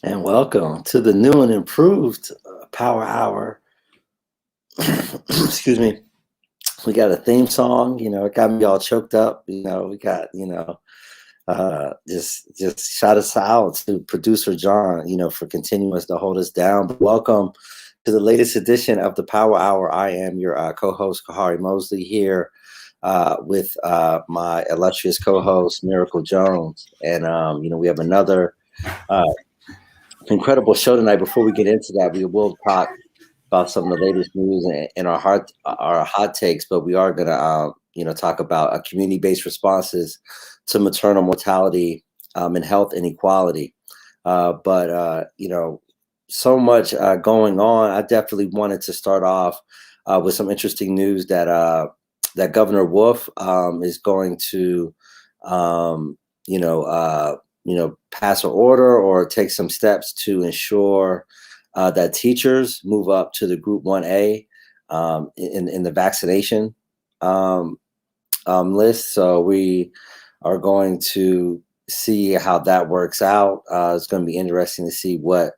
And welcome to the new and improved Power Hour. Excuse me. We got a theme song, it got me all choked up. We got, just shout us out to producer John, for continuing to hold us down. But welcome to the latest edition of the Power Hour. I am your co-host, Kahari Mosley, here with my illustrious co-host, Miracle Jones. And, we have another incredible show tonight. Before we get into that, we will talk about some of the latest news and our hot takes, but we are going to talk about community-based responses to maternal mortality and health inequality. But so much going on. I definitely wanted to start off with some interesting news that Governor Wolf is going to pass an order or take some steps to ensure that teachers move up to the Group 1A in the vaccination list. So we are going to see how that works out. It's going to be interesting to see what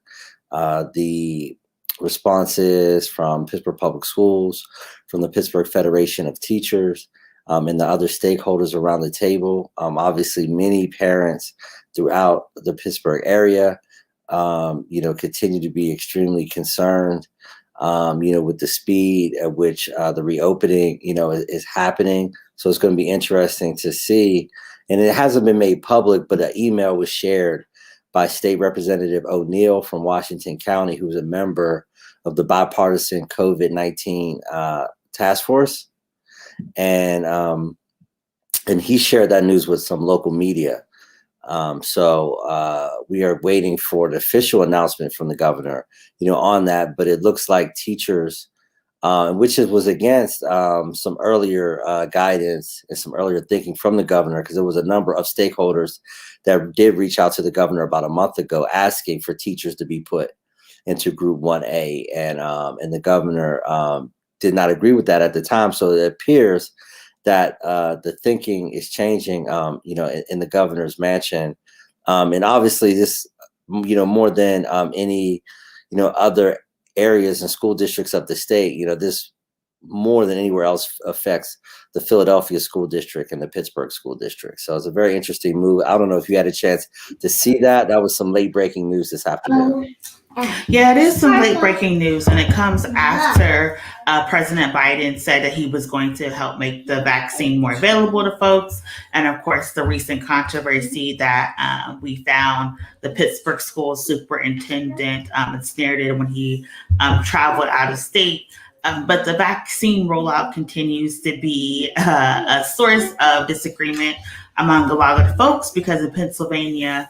the response is from Pittsburgh Public Schools, from the Pittsburgh Federation of Teachers, and the other stakeholders around the table. Obviously, many parents throughout the Pittsburgh area, continue to be extremely concerned, with the speed at which the reopening, is happening. So it's going to be interesting to see. And it hasn't been made public, but an email was shared by State Representative O'Neill from Washington County, who's a member of the bipartisan COVID-19 task force. And he shared that news with some local media. So we are waiting for an official announcement from the governor, on that. But it looks like teachers, which was against some earlier guidance and some earlier thinking from the governor, because there was a number of stakeholders that did reach out to the governor about a month ago asking for teachers to be put into Group 1A, and the governor did not agree with that at the time. So it appears that the thinking is changing, in the governor's mansion. And obviously this, more than any, other areas and school districts of the state, this more than anywhere else affects the Philadelphia school district and the Pittsburgh school district. So it's a very interesting move. I don't know if you had a chance to see that. That was some late breaking news this afternoon. Yeah, it is some late breaking news, and it comes after President Biden said that he was going to help make the vaccine more available to folks. And of course, the recent controversy that we found the Pittsburgh school superintendent ensnared when he traveled out of state. But the vaccine rollout continues to be a source of disagreement among a lot of folks, because in Pennsylvania,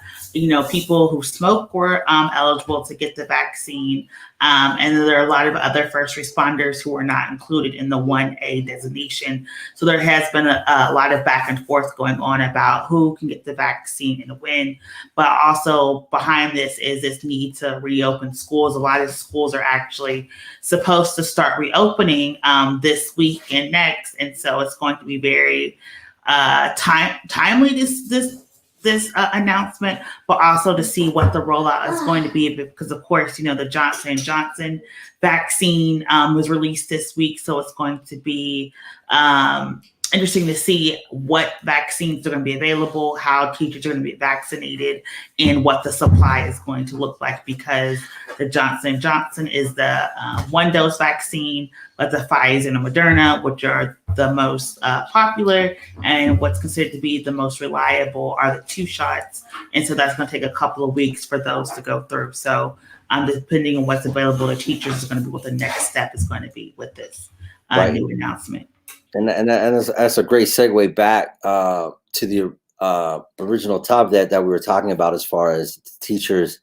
people who smoke were eligible to get the vaccine. And there are a lot of other first responders who are not included in the 1A designation. So there has been a lot of back and forth going on about who can get the vaccine and when. But also behind this is this need to reopen schools. A lot of schools are actually supposed to start reopening this week and next. And so it's going to be very timely, this announcement, but also to see what the rollout is going to be, because of course, the Johnson & Johnson vaccine was released this week. So it's going to be interesting to see what vaccines are going to be available, how teachers are going to be vaccinated, and what the supply is going to look like, because the Johnson & Johnson is the one-dose vaccine, but the Pfizer and the Moderna, which are the most popular and what's considered to be the most reliable, are the 2 shots. And so that's going to take a couple of weeks for those to go through. So depending on what's available to teachers is going to be what the next step is going to be with this new announcement. And that's a great segue back to the original topic that we were talking about, as far as teachers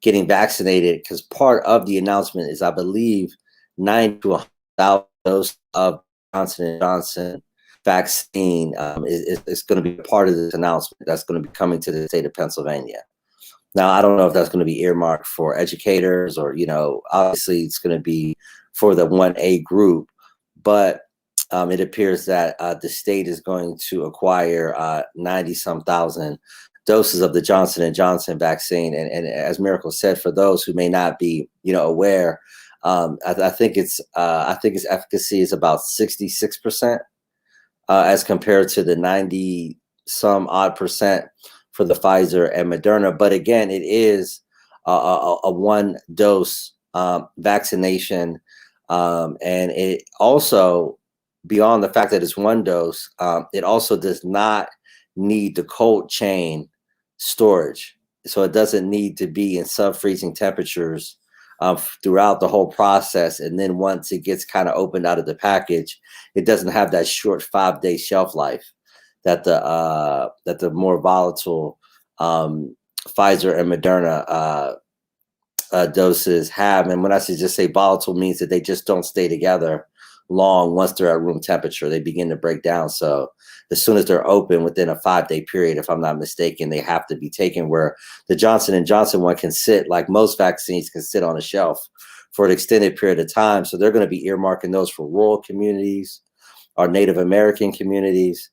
getting vaccinated, because part of the announcement is, I believe, 9 to 1,000 doses of Johnson and Johnson vaccine is going to be part of this announcement that's going to be coming to the state of Pennsylvania. Now, I don't know if that's going to be earmarked for educators, or, obviously it's going to be for the 1A group, but it appears that the state is going to acquire 90-some thousand doses of the Johnson and Johnson vaccine. And as Miracle said, for those who may not be, aware, I think its efficacy is about 66%, as compared to the 90-some odd percent for the Pfizer and Moderna. But again, it is a one-dose vaccination, and it also, beyond the fact that it's one dose, it also does not need the cold chain storage. So it doesn't need to be in sub-freezing temperatures throughout the whole process. And then once it gets kind of opened out of the package, it doesn't have that short 5-day shelf life that the more volatile Pfizer and Moderna doses have. And when I just say volatile, means that they just don't stay together long. Once they're at room temperature, they begin to break down. So as soon as they're open, within a 5-day period, if I'm not mistaken, they have to be taken, where the Johnson and Johnson one can sit, like most vaccines, can sit on a shelf for an extended period of time. So they're going to be earmarking those for rural communities, or Native American communities,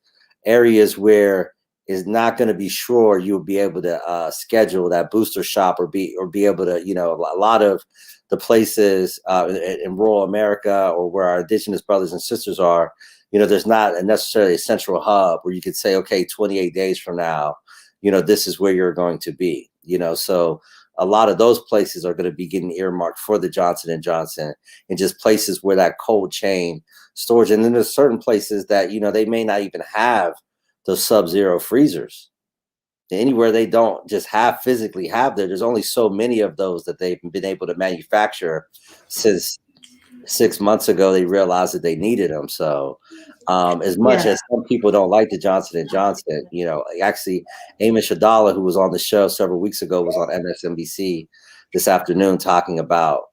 areas where is not going to be sure you'll be able to schedule that booster shot, or be able to, a lot of the places in rural America, or where our indigenous brothers and sisters are, there's not necessarily a central hub where you could say, okay, 28 days from now, this is where you're going to be, so a lot of those places are going to be getting earmarked for the Johnson and Johnson, and just places where that cold chain storage. And then there's certain places that, they may not even have those sub-zero freezers. Anywhere they don't just physically have there's only so many of those that they've been able to manufacture. Since 6 months ago, they realized that they needed them. So as much as some people don't like the Johnson and Johnson, actually Amish Adala, who was on the show several weeks ago, was on MSNBC this afternoon talking about,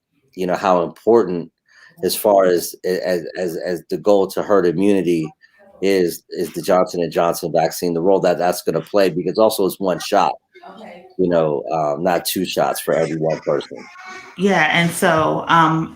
how important, as far as the goal to herd immunity, is the Johnson and Johnson vaccine, the role that's going to play, because also it's one shot, not 2 shots for every one person. Yeah, and so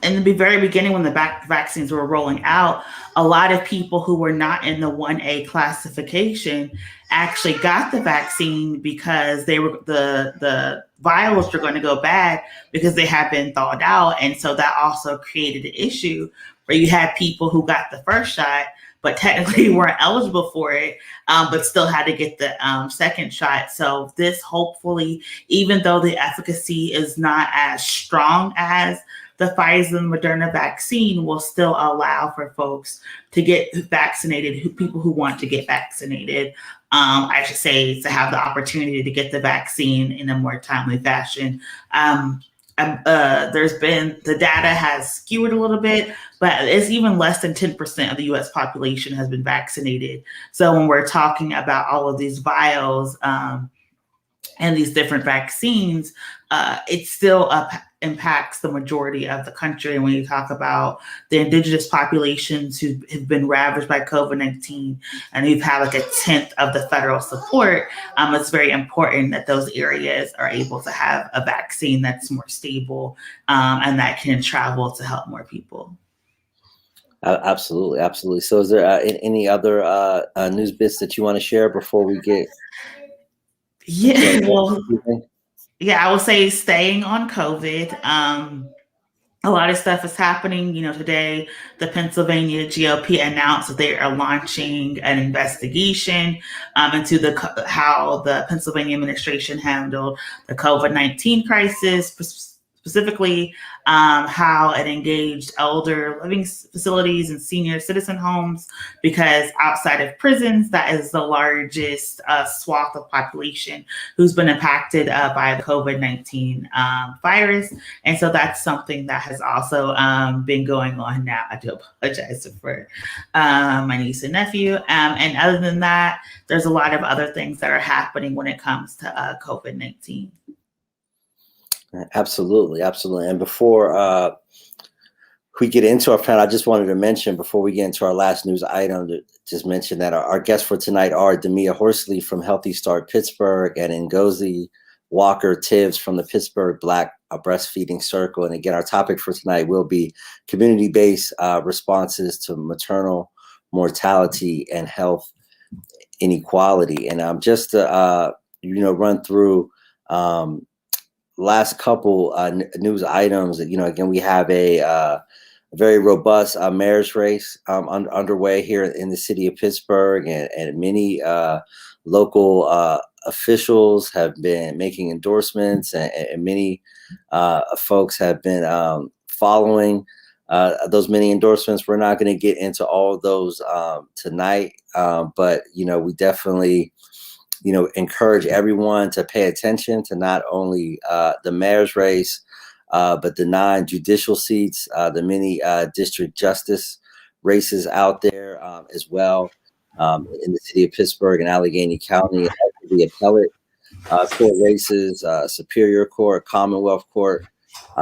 in the very beginning, when the vaccines were rolling out, a lot of people who were not in the 1A classification actually got the vaccine, because the vials were going to go bad because they had been thawed out. And so that also created an issue where you had people who got the first shot but technically weren't eligible for it, but still had to get the second shot. So this, hopefully, even though the efficacy is not as strong as the Pfizer and Moderna vaccine, will still allow for folks to get vaccinated, people who want to get vaccinated, I should say, to have the opportunity to get the vaccine in a more timely fashion. The data has skewed a little bit, but it's even less than 10% of the U.S. population has been vaccinated. So when we're talking about all of these vials and these different vaccines, it still impacts the majority of the country. And when you talk about the indigenous populations who have been ravaged by COVID-19, and you've had like 1/10 of the federal support, it's very important that those areas are able to have a vaccine that's more stable and that can travel to help more people. Absolutely. So is there any other news bits that you want to share before we get? Yeah, well, I would say staying on COVID. A lot of stuff is happening. Today, the Pennsylvania GOP announced that they are launching an investigation into how the Pennsylvania administration handled the COVID-19 crisis, specifically how it engaged elder living facilities and senior citizen homes, because outside of prisons, that is the largest swath of population who's been impacted by the COVID-19 virus. And so that's something that has also been going on now. I do apologize for my niece and nephew. And other than that, there's a lot of other things that are happening when it comes to COVID-19. Absolutely, absolutely. And before we get into our panel, I just wanted to mention, before we get into our last news item, to just mention that our guests for tonight are Demia Horsley from Healthy Start Pittsburgh and Ngozi Walker Tibbs from the Pittsburgh Black Breastfeeding Circle. And again, our topic for tonight will be community-based responses to maternal mortality and health inequality. And just to run through last couple news items. Again, we have a very robust mayor's race underway here in the city of Pittsburgh, and many local officials have been making endorsements, and many folks have been following those many endorsements. We're not going to get into all of those tonight, but we definitely encourage everyone to pay attention to not only the mayor's race, but the non-judicial seats, the many district justice races out there as well in the city of Pittsburgh and Allegheny County, and the appellate court races, Superior Court, Commonwealth Court,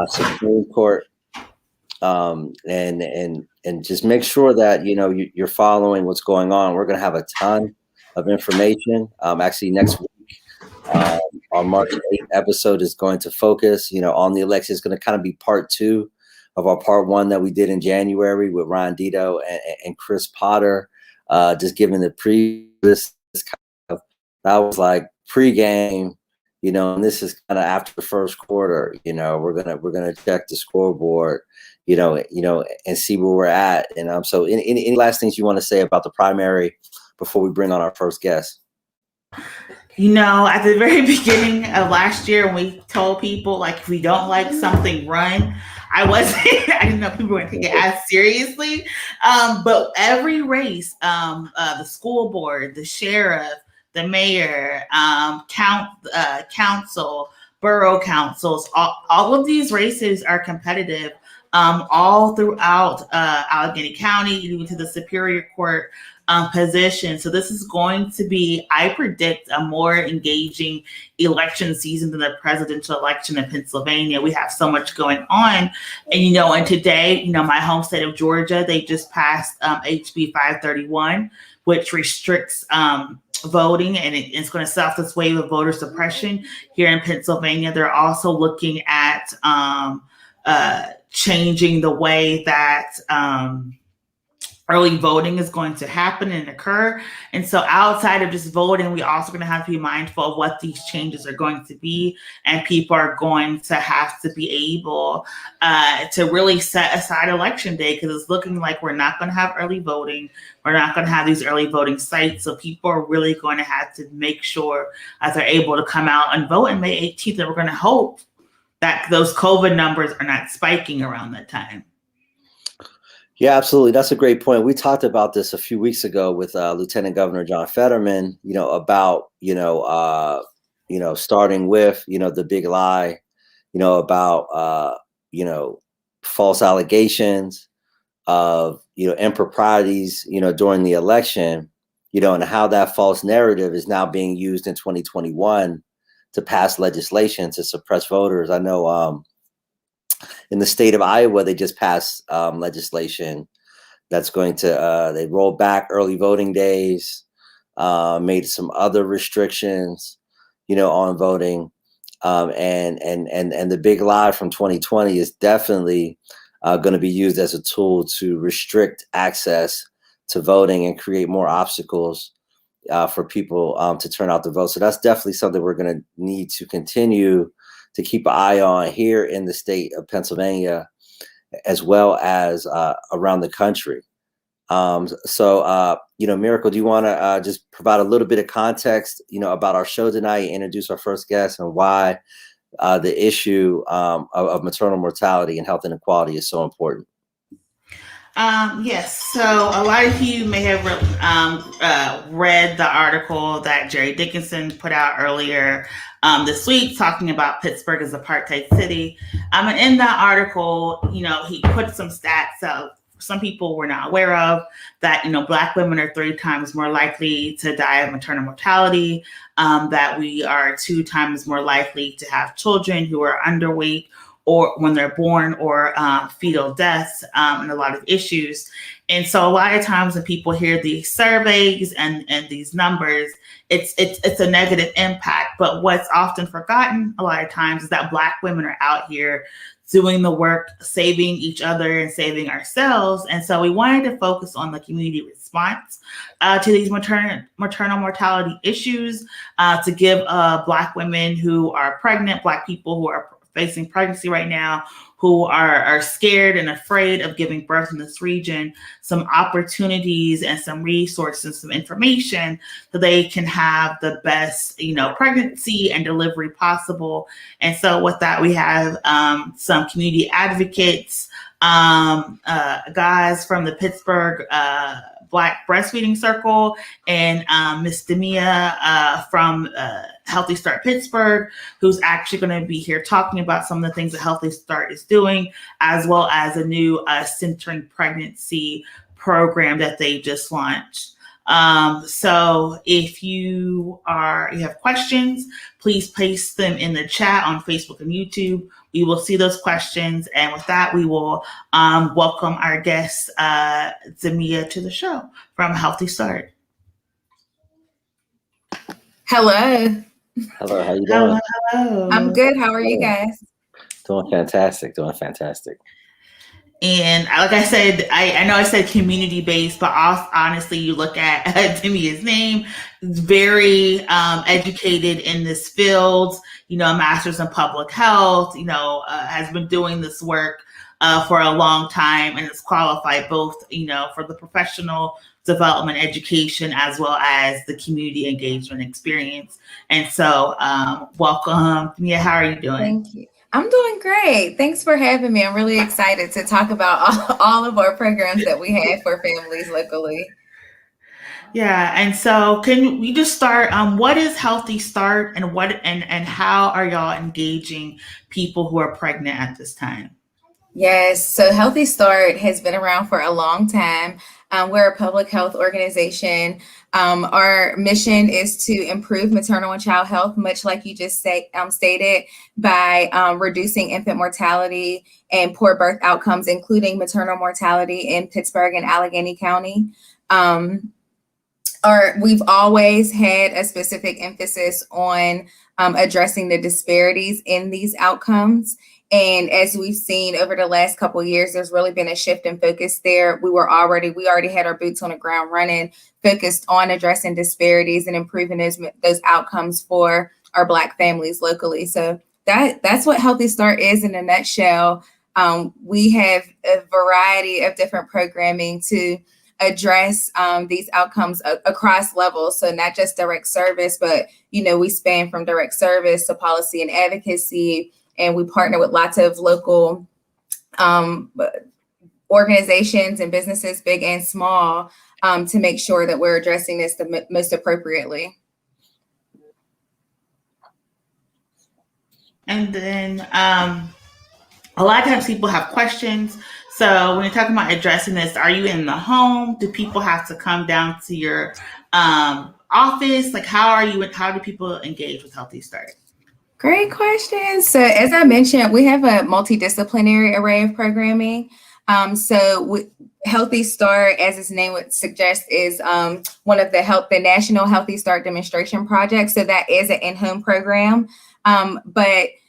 Supreme Court, and just make sure that you're following what's going on. We're going to have a ton of information. Actually, next week, our March 8th episode is going to focus, on the election. It's going to kind of be part 2 of our part 1 that we did in January with Ron Dito and Chris Potter. Just giving the previous kind of, that was like pregame, and this is kind of after the first quarter. We're gonna check the scoreboard, and see where we're at. And so, any last things you want to say about the primary before we bring on our first guest? At the very beginning of last year, when we told people, like, if we don't like something, run, I didn't know people were going to take it as seriously. But every race, the school board, the sheriff, the mayor, council, borough councils, all of these races are competitive all throughout Allegheny County, even to the Superior Court position. So this is going to be, I predict, a more engaging election season than the presidential election in Pennsylvania. We have so much going on. And today, my home state of Georgia, they just passed HB 531, which restricts voting, and it's going to set off this wave of voter suppression here in Pennsylvania. They're also looking at changing the way that early voting is going to happen and occur. And so outside of just voting, we also going to have to be mindful of what these changes are going to be. And people are going to have to be able to really set aside election day, because it's looking like we're not going to have early voting. We're not going to have these early voting sites. So people are really going to have to make sure that they're able to come out and vote on May 18th. And we're going to hope that those COVID numbers are not spiking around that time. Yeah, absolutely. That's a great point. We talked about this a few weeks ago with Lieutenant Governor John Fetterman, about, starting with, the big lie, about, false allegations of, improprieties, during the election, and how that false narrative is now being used in 2021 to pass legislation to suppress voters. I know in the state of Iowa, they just passed legislation that's going to, they rolled back early voting days, made some other restrictions, on voting. And the big lie from 2020 is definitely going to be used as a tool to restrict access to voting and create more obstacles for people to turn out to vote. So that's definitely something we're going to need to continue to keep an eye on here in the state of Pennsylvania, as well as around the country. Miracle, do you want to just provide a little bit of context, about our show tonight, introduce our first guest, and why the issue of maternal mortality and health inequality is so important. Yes, so a lot of you may have read the article that Jerry Dickinson put out earlier this week talking about Pittsburgh as apartheid city. And in that article, he put some stats out some people were not aware of, that, Black women are 3 times more likely to die of maternal mortality, that we are 2 times more likely to have children who are underweight or when they're born, or fetal deaths, and a lot of issues. And so a lot of times when people hear these surveys and these numbers, it's a negative impact. But what's often forgotten a lot of times is that Black women are out here doing the work, saving each other and saving ourselves. And so we wanted to focus on the community response to these maternal mortality issues, to give Black women who are pregnant, Black people who are facing pregnancy right now, who are scared and afraid of giving birth in this region, some opportunities and some resources, some information so they can have the best, pregnancy and delivery possible. And so with that, we have some community advocates, guys from the Pittsburgh Black Breastfeeding Circle, and Miss Demia from Healthy Start Pittsburgh, who's actually going to be here talking about some of the things that Healthy Start is doing, as well as a new centering pregnancy program that they just launched. So if you have questions, please place them in the chat on Facebook and YouTube. We will see those questions. And with that, we will welcome our guest, Demia, to the show from Healthy Start. Hello, how you doing? Hello. I'm good. How are you guys? Doing fantastic. And like I said, I know I said community-based, but honestly, you look at Demia's name, very educated in this field, a master's in public health, has been doing this work for a long time, and is qualified both, for the professional development education as well as the community engagement experience. And so welcome, Demia. How are you doing? Thank you. I'm doing great. Thanks for having me. I'm really excited to talk about all of our programs that we have for families locally. Yeah, and so can we just start? What is Healthy Start, and how are y'all engaging people who are pregnant at this time? Yes, so Healthy Start has been around for a long time. We're a public health organization. Our mission is to improve maternal and child health, much like you just stated, by reducing infant mortality and poor birth outcomes, including maternal mortality in Pittsburgh and Allegheny County. We've always had a specific emphasis on addressing the disparities in these outcomes. And as we've seen over the last couple of years, there's really been a shift in focus there. We already had our boots on the ground running, focused on addressing disparities and improving those outcomes for our Black families locally. So that's what Healthy Start is in a nutshell. We have a variety of different programming to address these outcomes across levels. So not just direct service, but, we span from direct service to policy and advocacy. And we partner with lots of local organizations and businesses, big and small, to make sure that we're addressing this the most appropriately. And then a lot of times people have questions. So when you're talking about addressing this, are you in the home? Do people have to come down to your office? Like, how do people engage with Healthy Start? Great question. So as I mentioned, we have a multidisciplinary array of programming. Healthy Start, as its name would suggest, is one of the National Healthy Start Demonstration Projects. So that is an in-home program.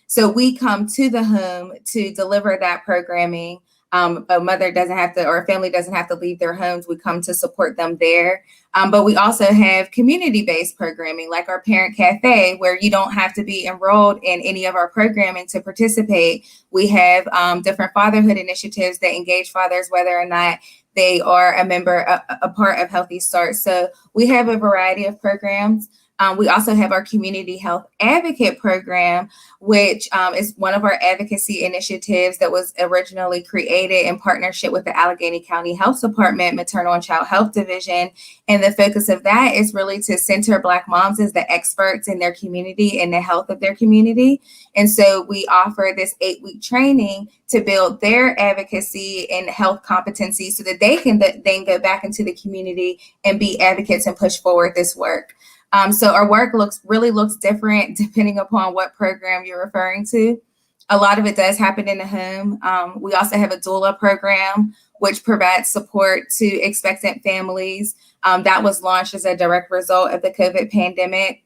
So we come to the home to deliver that programming. A mother doesn't have to, or a family doesn't have to leave their homes. We come to support them there. But we also have community-based programming like our Parent Cafe, where you don't have to be enrolled in any of our programming to participate. We have different fatherhood initiatives that engage fathers, whether or not they are a part of Healthy Start. So we have a variety of programs. We also have our Community Health Advocate Program, which is one of our advocacy initiatives that was originally created in partnership with the Allegheny County Health Department, Maternal and Child Health Division. And the focus of that is really to center Black moms as the experts in their community and the health of their community. And so we offer this 8-week training to build their advocacy and health competency so that they can then go back into the community and be advocates and push forward this work. So our work really looks different depending upon what program you're referring to. A lot of it does happen in the home. We also have a doula program, which provides support to expectant families. That was launched as a direct result of the COVID pandemic.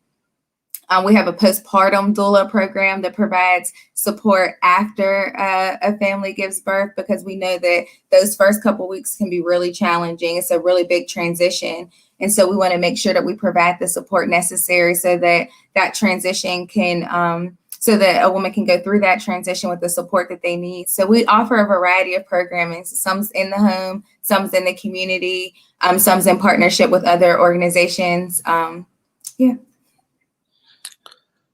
We have a postpartum doula program that provides support after a family gives birth, because we know that those first couple weeks can be really challenging. It's a really big transition. And so we want to make sure that we provide the support necessary so that that transition can, so that a woman can go through that transition with the support that they need. So we offer a variety of programming. Some's in the home, some's in the community, some's in partnership with other organizations.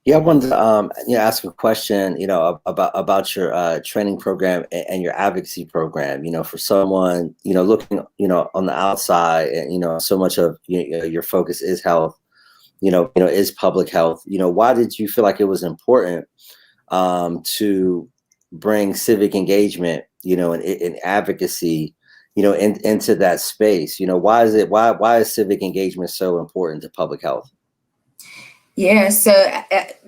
Yeah, I wanted to ask a question, about your training program and your advocacy program. For someone, looking, on the outside, and so much of your focus is health, is public health. Why did you feel like it was important to bring civic engagement, and advocacy, into that space? Why is civic engagement so important to public health? Yeah, so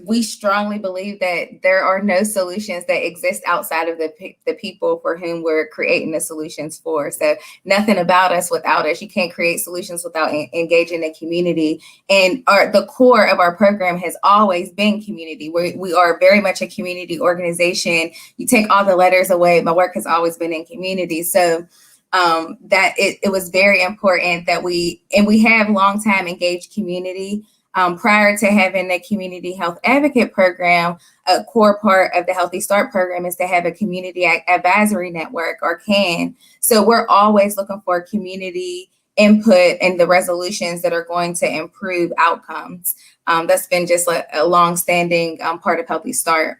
we strongly believe that there are no solutions that exist outside of the people for whom we're creating the solutions for. So nothing about us without us. You can't create solutions without engaging the community. And the core of our program has always been community. We are very much a community organization. You take all the letters away, my work has always been in community. So that it was very important that we have long time engaged community. Prior to having the Community Health Advocate Program, a core part of the Healthy Start program is to have a community advisory network, or CAN. So we're always looking for community input in the resolutions that are going to improve outcomes. That's been just a long-standing part of Healthy Start.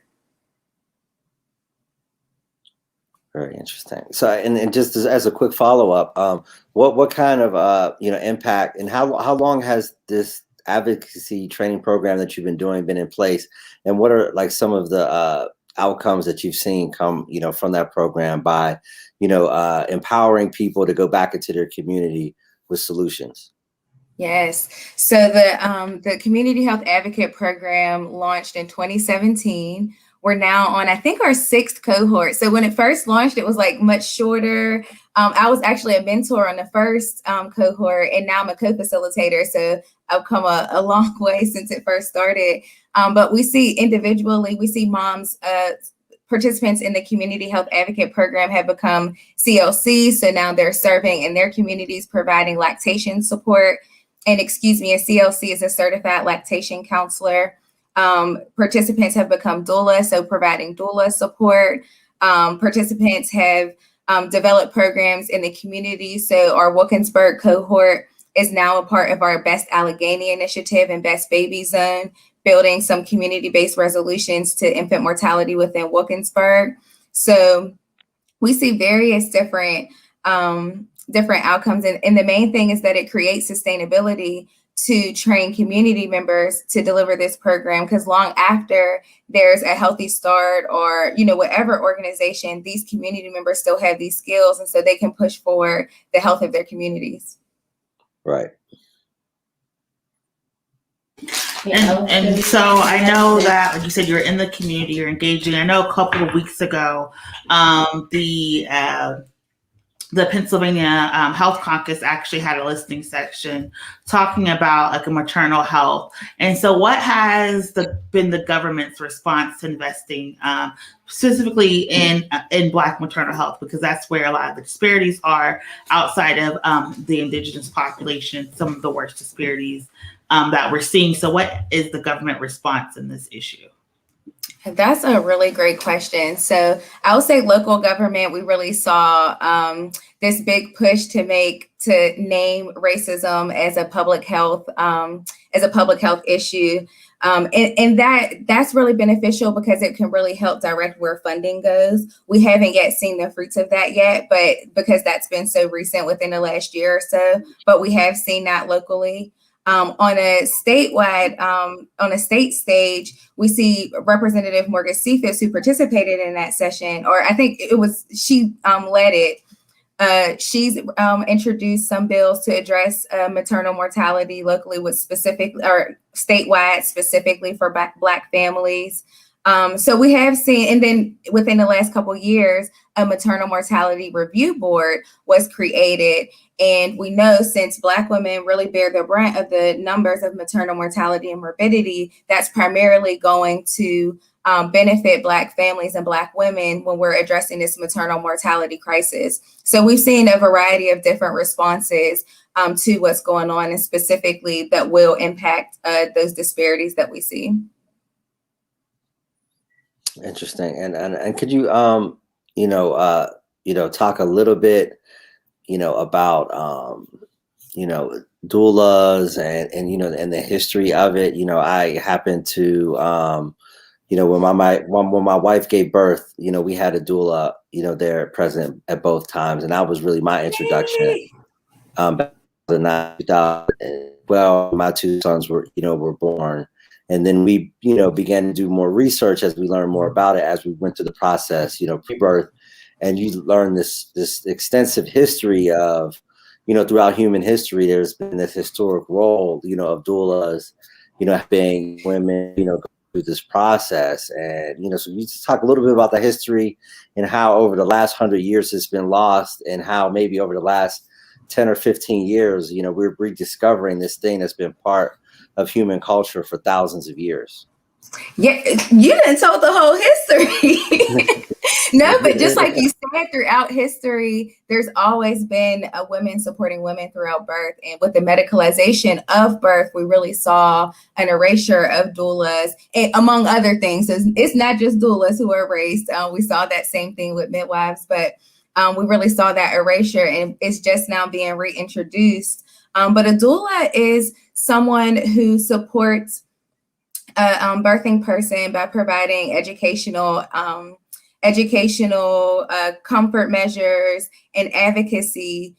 Very interesting. So, and just as a quick follow-up, what kind of impact, and how long has this advocacy training program that you've been doing been in place, and what are like some of the outcomes that you've seen come from that program by empowering people to go back into their community with solutions? Yes. So the Community Health Advocate Program launched in 2017. We're now on, I think, our 6th cohort. So when it first launched, it was like much shorter. I was actually a mentor on the first cohort, and now I'm a co-facilitator. So I've come a long way since it first started. But we see individually, we see moms, participants in the Community Health Advocate Program have become CLC. So now they're serving in their communities, providing lactation support. And a CLC is a certified lactation counselor. Participants have become doulas, so providing doula support. Participants have developed programs in the community. So our Wilkinsburg cohort is now a part of our Best Allegheny initiative and Best Baby Zone, building some community-based resolutions to infant mortality within Wilkinsburg. So we see various different outcomes. And the main thing is that it creates sustainability to train community members to deliver this program, because long after there's a Healthy Start or whatever organization, these community members still have these skills, and so they can push forward the health of their communities. Right. And so I know that, like you said, you're in the community, you're engaging. I know a couple of weeks ago, the Pennsylvania Health Caucus actually had a listening section talking about like a maternal health. And so what has been the government's response to investing specifically in Black maternal health? Because that's where a lot of the disparities are outside of the indigenous population, some of the worst disparities that we're seeing. So what is the government response in this issue? That's a really great question. So I would say local government, we really saw this big push to name racism as a public health issue. And that's really beneficial because it can really help direct where funding goes. We haven't yet seen the fruits of that yet, but because that's been so recent within the last year or so, but we have seen that locally. On a state stage, we see Representative Morgan Cephas, who participated in that session, or I think she led it. She's introduced some bills to address maternal mortality locally, with statewide specifically for Black families. So we have seen, and then within the last couple of years, a maternal mortality review board was created. And we know since Black women really bear the brunt of the numbers of maternal mortality and morbidity, that's primarily going to benefit Black families and Black women when we're addressing this maternal mortality crisis. So we've seen a variety of different responses to what's going on, and specifically that will impact those disparities that we see. Interesting. And could you talk a little bit about doulas and the history of it. I happened to when my wife gave birth, we had a doula there present at both times, and that was really my introduction. Back in 2012, my two sons were born. And then we, began to do more research as we learned more about it, as we went through the process, pre-birth, and you learn this extensive history of, throughout human history, there's been this historic role, of doulas, being women, go through this process. And, so you just talk a little bit about the history and how over the last 100 years it's been lost, and how maybe over the last 10 or 15 years, we're rediscovering this thing that's been part of human culture for thousands of years. Yeah, you didn't tell the whole history. No, but just like you said, throughout history, there's always been a women supporting women throughout birth. And with the medicalization of birth, we really saw an erasure of doulas, and among other things. So it's not just doulas who are erased. We saw that same thing with midwives, but we really saw that erasure, and it's just now being reintroduced. But a doula is someone who supports a birthing person by providing educational comfort measures and advocacy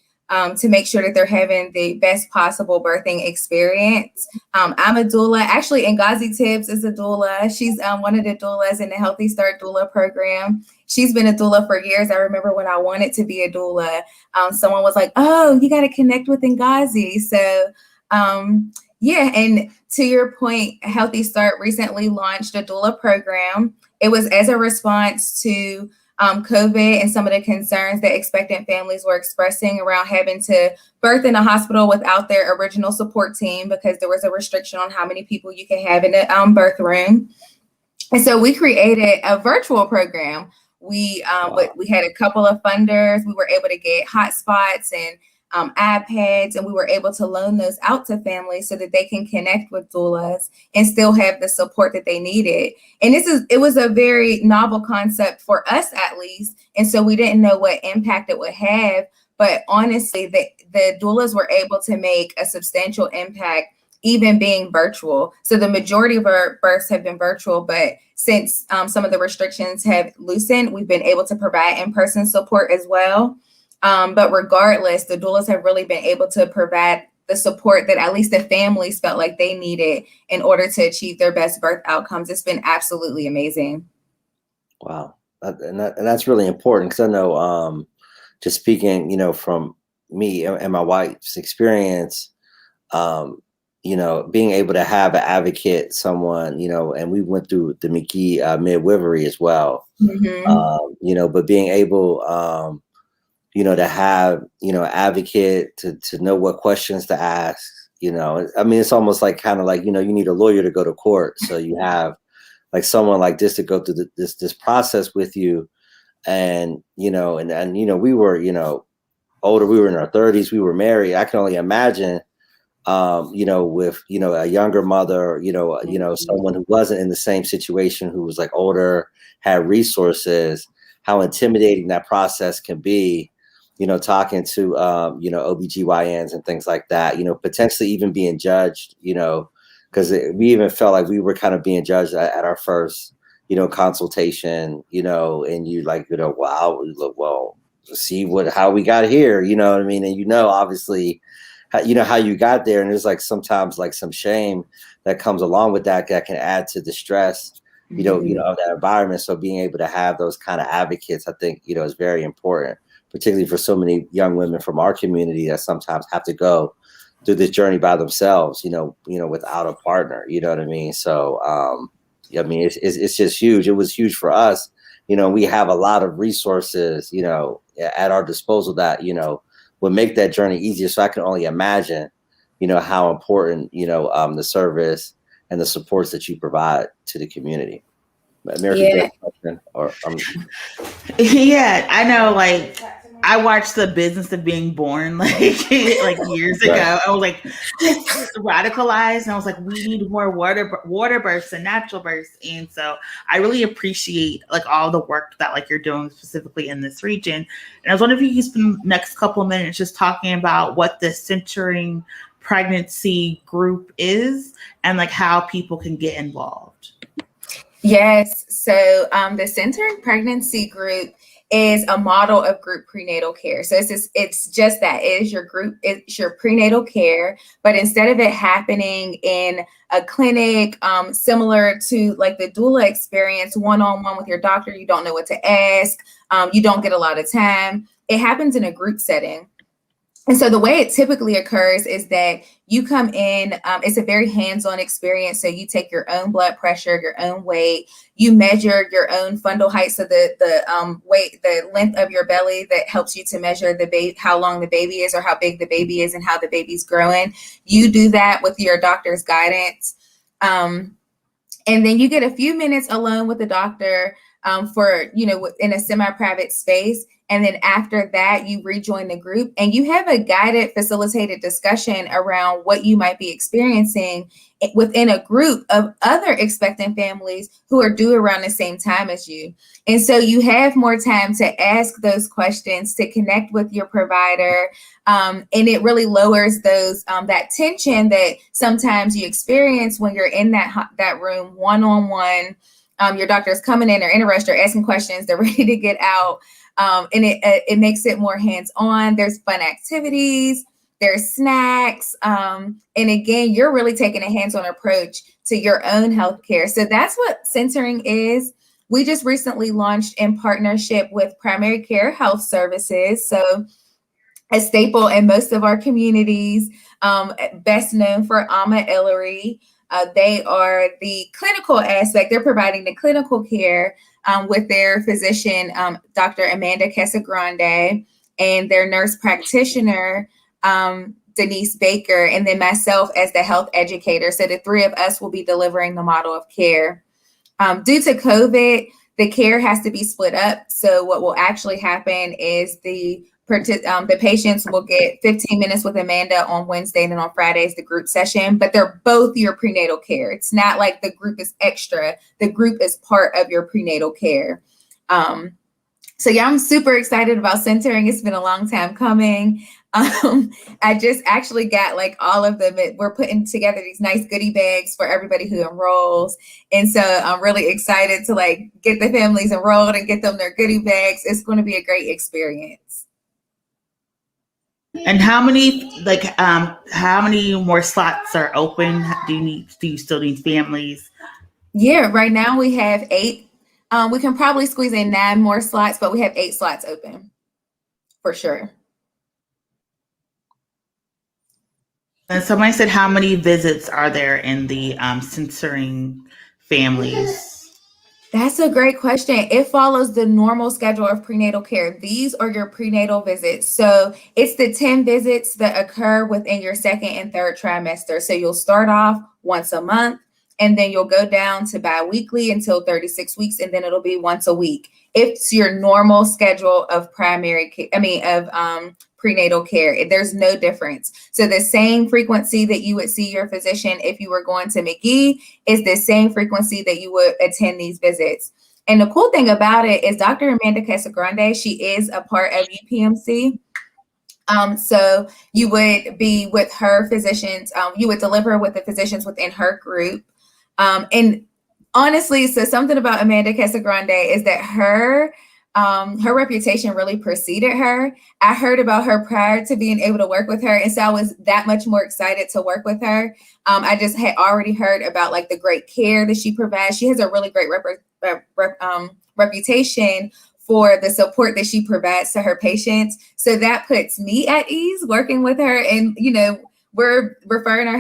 to make sure that they're having the best possible birthing experience. I'm a doula. Actually, Ngozi Tibbs is a doula. She's one of the doulas in the Healthy Start doula program. She's been a doula for years. I remember when I wanted to be a doula, someone was like, "Oh, you got to connect with Ngozi." So, yeah. And to your point, Healthy Start recently launched a doula program. It was as a response to COVID and some of the concerns that expectant families were expressing around having to birth in a hospital without their original support team, because there was a restriction on how many people you could have in the birth room. And so we created a virtual program. We had a couple of funders. We were able to get hotspots and iPads, and we were able to loan those out to families so that they can connect with doulas and still have the support that they needed. And it was a very novel concept for us, at least. And so we didn't know what impact it would have. But honestly, the doulas were able to make a substantial impact, even being virtual. So the majority of our births have been virtual, but since some of the restrictions have loosened, we've been able to provide in-person support as well. But regardless, the doulas have really been able to provide the support that at least the families felt like they needed in order to achieve their best birth outcomes. It's been absolutely amazing. Wow. And that's really important, because I know, just speaking, from me and my wife's experience, being able to have an advocate, someone, and we went through the McGee midwifery as well, but being able, to have, advocate to know what questions to ask, I mean, it's almost like kind of like, you need a lawyer to go to court. So you have like someone like this to go through this process with you. And, we were, older, we were in our 30s, we were married. I can only imagine, with, a younger mother, someone who wasn't in the same situation, who was like older, had resources, how intimidating that process can be, talking to, OBGYNs and things like that, potentially even being judged, because we even felt like we were kind of being judged at our first, consultation, and you like, wow, well, see how we got here, you know what I mean? And, obviously, how you got there. And there's like sometimes like some shame that comes along with that can add to the stress, of that environment. So being able to have those kind of advocates, I think, is very important, particularly for so many young women from our community that sometimes have to go through this journey by themselves, without a partner, you know what I mean? So, it's just huge. It was huge for us. We have a lot of resources, at our disposal that, would make that journey easier. So I can only imagine, how important, the service and the supports that you provide to the community. American question, or yeah, I know. Like, I watched The Business of Being Born like years ago. I was like radicalized, and I was like, we need more water births and natural births. And so I really appreciate like all the work that like you're doing specifically in this region. And I was wondering if you could spend the next couple of minutes just talking about what the Centering Pregnancy group is and like how people can get involved. Yes. So the Centering Pregnancy group is a model of group prenatal care. So it's just that. It is your group, it's your prenatal care, but instead of it happening in a clinic, similar to like the doula experience, one-on-one with your doctor, you don't know what to ask, you don't get a lot of time. It happens in a group setting. And so the way it typically occurs is that you come in, it's a very hands-on experience. So you take your own blood pressure, your own weight, you measure your own fundal height. So the weight, the length of your belly that helps you to measure the baby, how long the baby is or how big the baby is and how the baby's growing. You do that with your doctor's guidance. And then you get a few minutes alone with the doctor for, in a semi-private space. And then after that, you rejoin the group and you have a guided, facilitated discussion around what you might be experiencing within a group of other expectant families who are due around the same time as you. And so you have more time to ask those questions, to connect with your provider. And it really lowers those that tension that sometimes you experience when you're in that room one-on-one. Your doctor is coming in, they're in a rush, they're asking questions, they're ready to get out. And it makes it more hands-on. There's fun activities, there's snacks. And again, you're really taking a hands-on approach to your own healthcare. So that's what Centering is. We just recently launched in partnership with Primary Care Health Services. So a staple in most of our communities, best known for Ama Ellery. They are the clinical aspect. They're providing the clinical care with their physician, Dr. Amanda Casagrande, and their nurse practitioner, Denise Baker, and then myself as the health educator. So the three of us will be delivering the model of care. Due to COVID, the care has to be split up. So what will actually happen is the patients will get 15 minutes with Amanda on Wednesday, and then on Fridays, the group session, but they're both your prenatal care. It's not like the group is extra. The group is part of your prenatal care. So yeah, I'm super excited about Centering. It's been a long time coming. I just actually got like all of them. We're putting together these nice goodie bags for everybody who enrolls. And so I'm really excited to like get the families enrolled and get them their goodie bags. It's going to be a great experience. And how many more slots are open? Do you still need families? Yeah, right now we have 8. We can probably squeeze in 9 more slots, but we have 8 slots open for sure. And somebody said, how many visits are there in the Centering families? That's a great question. It follows the normal schedule of prenatal care. These are your prenatal visits. So it's the 10 visits that occur within your second and third trimester. So you'll start off once a month. and then you'll go down to bi-weekly until 36 weeks, and then it'll be once a week. It's your normal schedule of prenatal care. There's no difference. So the same frequency that you would see your physician if you were going to McGee is the same frequency that you would attend these visits. And the cool thing about it is Dr. Amanda Casagrande, she is a part of UPMC. So you would be with her physicians, you would deliver with the physicians within her group. And honestly, so something about Amanda Casagrande is that her reputation really preceded her. I heard about her prior to being able to work with her, and so I was that much more excited to work with her. I just had already heard about like the great care that she provides. She has a really great reputation for the support that she provides to her patients. So that puts me at ease working with her. And, you know, we're referring our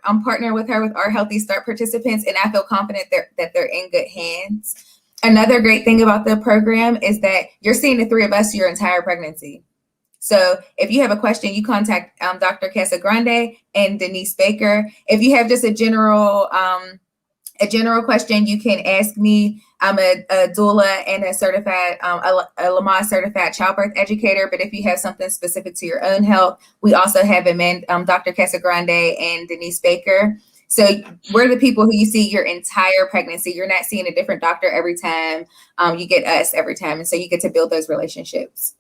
I'm partnering with her with our Healthy Start participants, and I feel confident that they're in good hands. Another great thing about the program is that you're seeing the three of us your entire pregnancy. So if you have a question, you contact Dr. Casagrande and Denise Baker. If you have just a general question, you can ask me. I'm a doula and a certified, a Lamaze certified childbirth educator. But if you have something specific to your own health, we also have Dr. Casagrande and Denise Baker. So we're the people who you see your entire pregnancy. You're not seeing a different doctor every time. You get us every time. And so you get to build those relationships.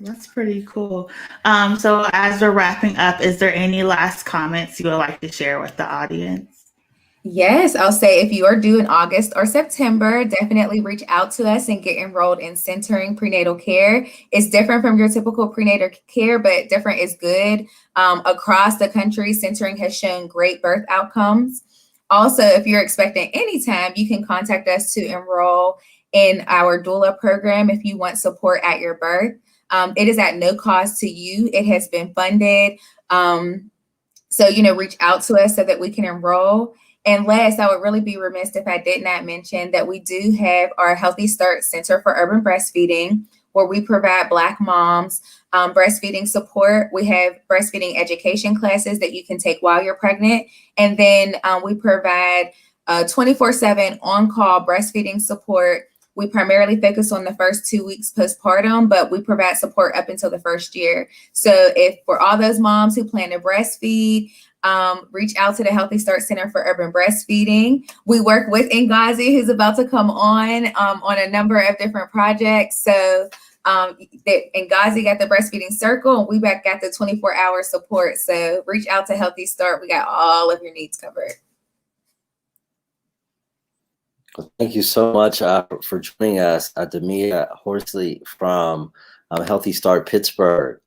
That's pretty cool. So as we're wrapping up, is there any last comments you would like to share with the audience? Yes, I'll say if you are due in August or September, definitely reach out to us and get enrolled in Centering Prenatal Care. It's different from your typical prenatal care, but different is good. Across the country, Centering has shown great birth outcomes. Also, if you're expecting anytime, you can contact us to enroll in our doula program if you want support at your birth. It is at no cost to you. It has been funded. So, reach out to us so that we can enroll. And last, I would really be remiss if I did not mention that we do have our Healthy Start Center for Urban Breastfeeding, where we provide Black moms breastfeeding support. We have breastfeeding education classes that you can take while you're pregnant. And then we provide 24/7 on-call breastfeeding support. We primarily focus on the first 2 weeks postpartum, but we provide support up until the first year. So if for all those moms who plan to breastfeed, reach out to the Healthy Start Center for Urban Breastfeeding. We work with Ngozi, who's about to come on a number of different projects. So Ngozi got the breastfeeding circle, and we got the 24-hour support. So reach out to Healthy Start. We got all of your needs covered. Thank you so much for joining us, Demia Horsley from Healthy Start Pittsburgh,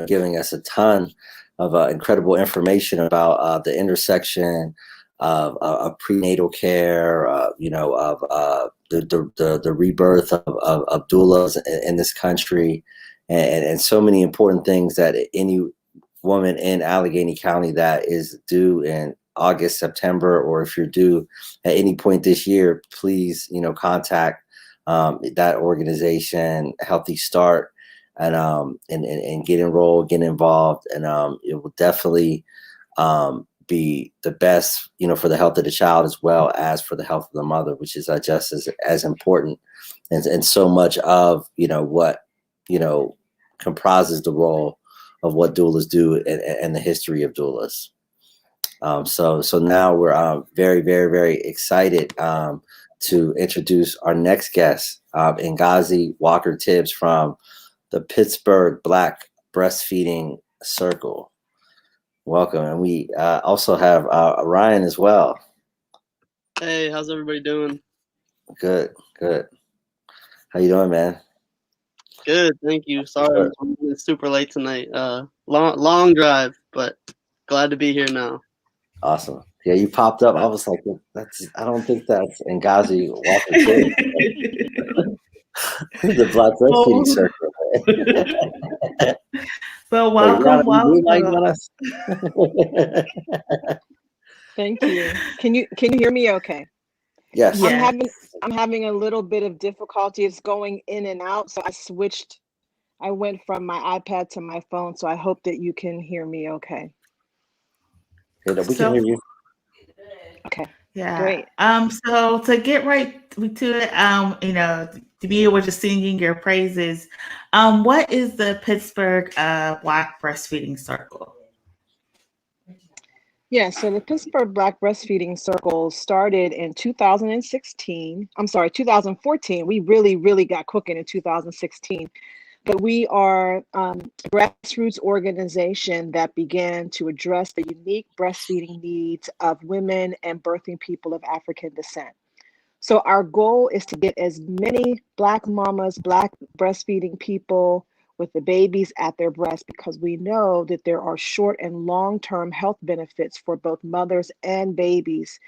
giving us a ton of incredible information about the intersection of prenatal care, of the rebirth of doulas in this country, and so many important things that any woman in Allegheny County that is due in August, September, or if you're due at any point this year, please, contact that organization, Healthy Start, and get enrolled, get involved, and it will definitely be the best, for the health of the child as well as for the health of the mother, which is just as important, and so much of what comprises the role of what doulas do and the history of doulas. So now we're very, very, very excited to introduce our next guest, Ngozi Walker Tibbs from the Pittsburgh Black Breastfeeding Circle. Welcome. And we also have Ryan as well. Hey, how's everybody doing? Good. How you doing, man? Good, thank you. Sorry, it's super late tonight. Long drive, but glad to be here now. Awesome. Yeah, you popped up. I was like, I don't think that's Ngozi Walker Tibbs. The Black Breastfeeding Circle. Well, welcome. Thank you. Can you hear me okay? Yes. I'm having a little bit of difficulty. It's going in and out, so I went from my iPad to my phone, so I hope that you can hear me okay. We can hear you. Okay, Yeah. great. So to get right to it, Demia was just singing your praises. What is the Pittsburgh Black Breastfeeding Circle? Yeah, so the Pittsburgh Black Breastfeeding Circle started in 2016. I'm sorry, 2014. We really got cooking in 2016. But we are a grassroots organization that began to address the unique breastfeeding needs of women and birthing people of African descent. So our goal is to get as many Black mamas, Black breastfeeding people with the babies at their breast, because we know that there are short and long-term health benefits for both mothers and babies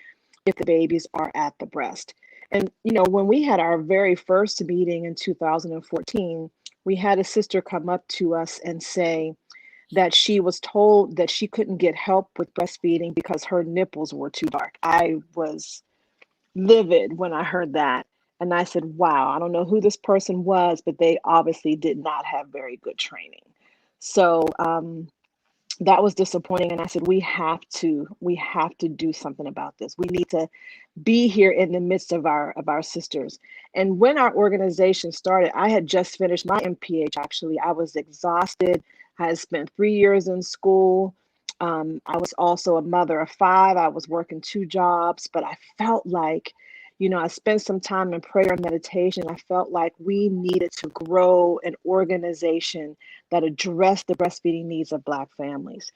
if the babies are at the breast. And, when we had our very first meeting in 2014, we had a sister come up to us and say that she was told that she couldn't get help with breastfeeding because her nipples were too dark. I was livid when I heard that. And I said, wow, I don't know who this person was, but they obviously did not have very good training. So that was disappointing. And I said, we have to do something about this. We need to be here in the midst of our sisters. And when our organization started, I had just finished my MPH. Actually, I was exhausted. I had spent 3 years in school. I was also a mother of 5. I was working 2 jobs, but I felt like, I spent some time in prayer and meditation. I felt like we needed to grow an organization that addressed the breastfeeding needs of Black families.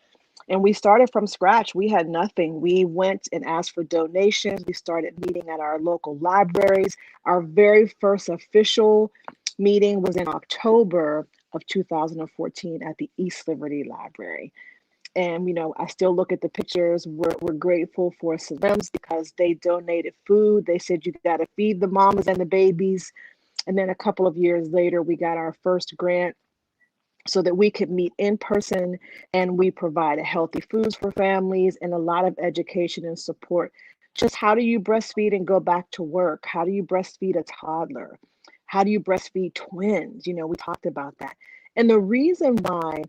And we started from scratch. We had nothing. We went and asked for donations. We started meeting at our local libraries. Our very first official meeting was in October of 2014 at the East Liberty Library. And, I still look at the pictures. We're grateful for Salims because they donated food. They said, you got to feed the mamas and the babies. And then a couple of years later, we got our first grant so that we could meet in person, and we provided healthy foods for families and a lot of education and support. Just how do you breastfeed and go back to work? How do you breastfeed a toddler? How do you breastfeed twins? We talked about that. And the reason why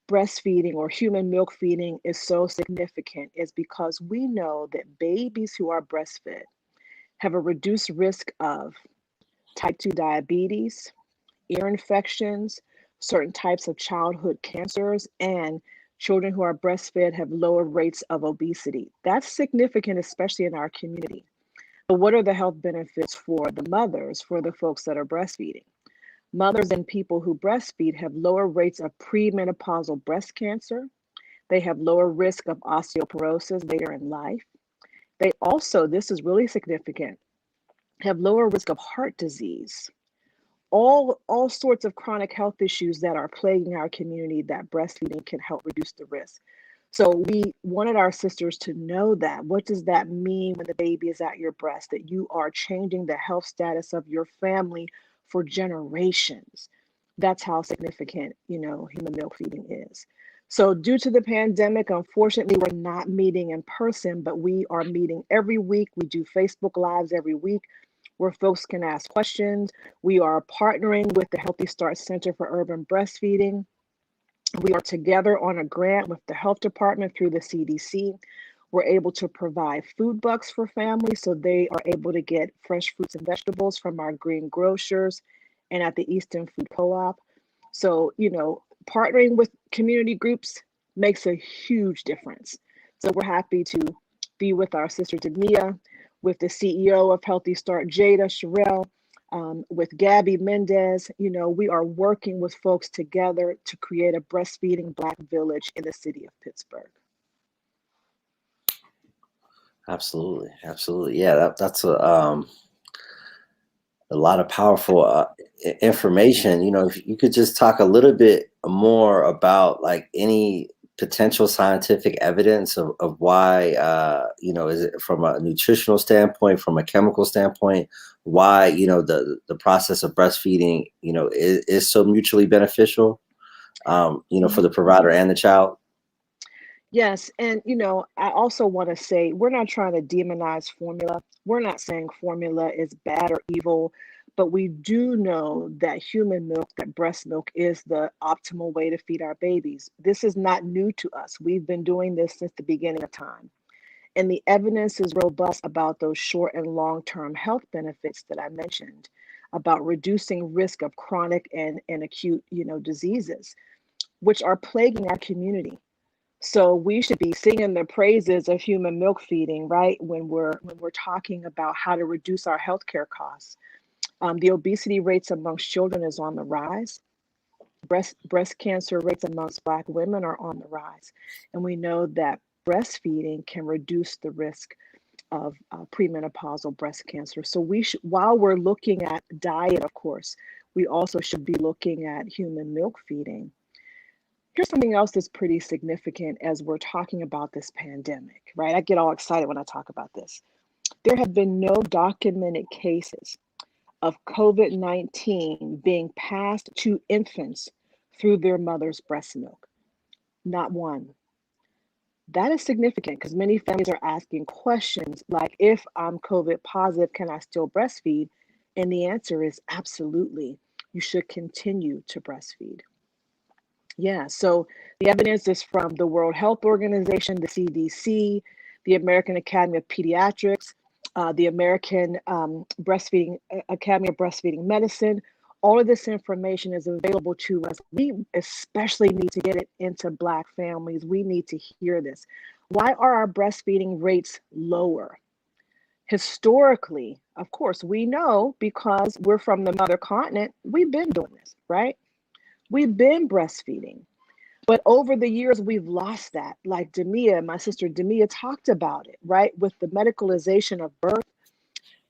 breastfeeding or human milk feeding is so significant is because we know that babies who are breastfed have a reduced risk of type 2 diabetes, ear infections, certain types of childhood cancers, and children who are breastfed have lower rates of obesity. That's significant, especially in our community. But what are the health benefits for the mothers, for the folks that are breastfeeding? Mothers and people who breastfeed have lower rates of premenopausal breast cancer. They have lower risk of osteoporosis later in life. They also, this is really significant, have lower risk of heart disease, all sorts of chronic health issues that are plaguing our community that breastfeeding can help reduce the risk. So we wanted our sisters to know that. What does that mean when the baby is at your breast? That you are changing the health status of your family for generations. That's how significant, human milk feeding is. So due to the pandemic, unfortunately, we're not meeting in person, but we are meeting every week. We do Facebook Lives every week where folks can ask questions. We are partnering with the Healthy Start Center for Urban Breastfeeding. We are together on a grant with the health department through the CDC. We're able to provide food bucks for families so they are able to get fresh fruits and vegetables from our green grocers and at the Eastern Food Co-op. So, partnering with community groups makes a huge difference. So we're happy to be with our sister Demia, with the CEO of Healthy Start, Jada Sherrill, with Gabby Mendez. We are working with folks together to create a breastfeeding Black village in the city of Pittsburgh. Absolutely. Yeah, that's a lot of powerful information. If you could just talk a little bit more about like any potential scientific evidence of why, is it from a nutritional standpoint, from a chemical standpoint, why, the process of breastfeeding, is so mutually beneficial, for the provider and the child? Yes. And, I also want to say, we're not trying to demonize formula. We're not saying formula is bad or evil, but we do know that human milk, that breast milk, is the optimal way to feed our babies. This is not new to us. We've been doing this since the beginning of time. And the evidence is robust about those short and long-term health benefits that I mentioned, about reducing risk of chronic and acute, diseases, which are plaguing our community. So we should be singing the praises of human milk feeding, right? When we're talking about how to reduce our healthcare costs. The obesity rates amongst children is on the rise. Breast cancer rates amongst Black women are on the rise. And we know that breastfeeding can reduce the risk of premenopausal breast cancer. So while we're looking at diet, of course, we also should be looking at human milk feeding. Here's something else that's pretty significant as we're talking about this pandemic, right? I get all excited when I talk about this. There have been no documented cases of COVID-19 being passed to infants through their mother's breast milk. Not one. That is significant because many families are asking questions like, if I'm COVID positive, can I still breastfeed? And the answer is absolutely. You should continue to breastfeed. Yeah, so the evidence is from the World Health Organization, the CDC, the American Academy of Pediatrics, the American Academy of Breastfeeding Medicine. All of this information is available to us. We especially need to get it into Black families. We need to hear this. Why are our breastfeeding rates lower? Historically, of course, we know because we're from the mother continent, we've been doing this, right? We've been breastfeeding. But over the years, we've lost that. Like Demia, my sister Demia talked about it, right? With the medicalization of birth,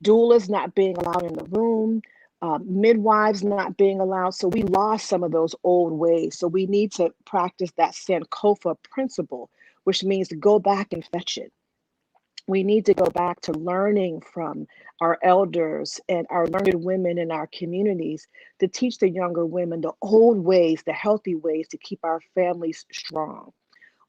doulas not being allowed in the room, midwives not being allowed. So we lost some of those old ways. So we need to practice that Sankofa principle, which means to go back and fetch it. We need to go back to learning from our elders and our learned women in our communities to teach the younger women the old ways, the healthy ways to keep our families strong.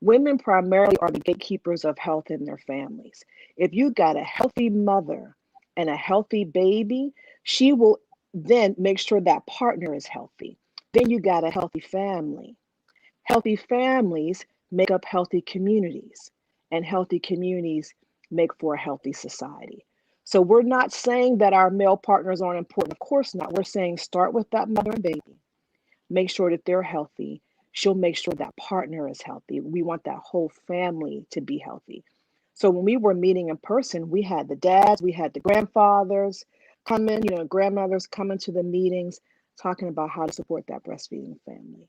Women primarily are the gatekeepers of health in their families. If you got a healthy mother and a healthy baby, she will then make sure that partner is healthy. Then you got a healthy family. Healthy families make up healthy communities, and healthy communities make for a healthy society. So we're not saying that our male partners aren't important. Of course not. We're saying start with that mother and baby. Make sure that they're healthy. She'll make sure that partner is healthy. We want that whole family to be healthy. So when we were meeting in person, we had the dads, we had the grandfathers come in, grandmothers coming to the meetings, talking about how to support that breastfeeding family.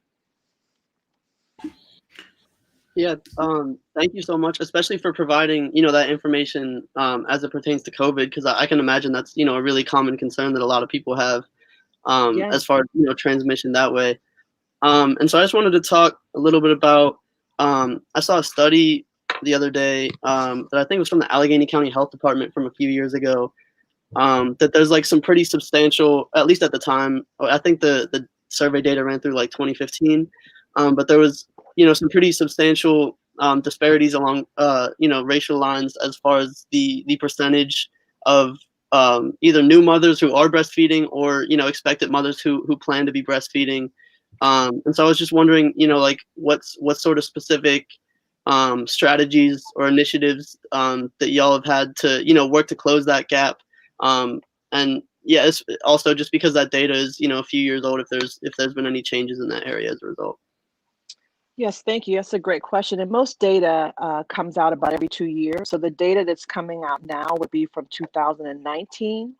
Yeah, thank you so much, especially for providing, that information as it pertains to COVID, because I can imagine that's, a really common concern that a lot of people have as far as, transmission that way. And so I just wanted to talk a little bit about, I saw a study the other day that I think was from the Allegheny County Health Department from a few years ago, that there's like some pretty substantial, at least at the time, I think the survey data ran through like 2015, but there was, some pretty substantial disparities along, racial lines as far as the percentage of either new mothers who are breastfeeding or, expected mothers who plan to be breastfeeding. And so I was just wondering, like what sort of specific strategies or initiatives that y'all have had to, work to close that gap. And yeah, it's also just because that data is, a few years old, if there's been any changes in that area as a result. Yes, thank you. That's a great question. And most data comes out about every 2 years. So the data that's coming out now would be from 2019,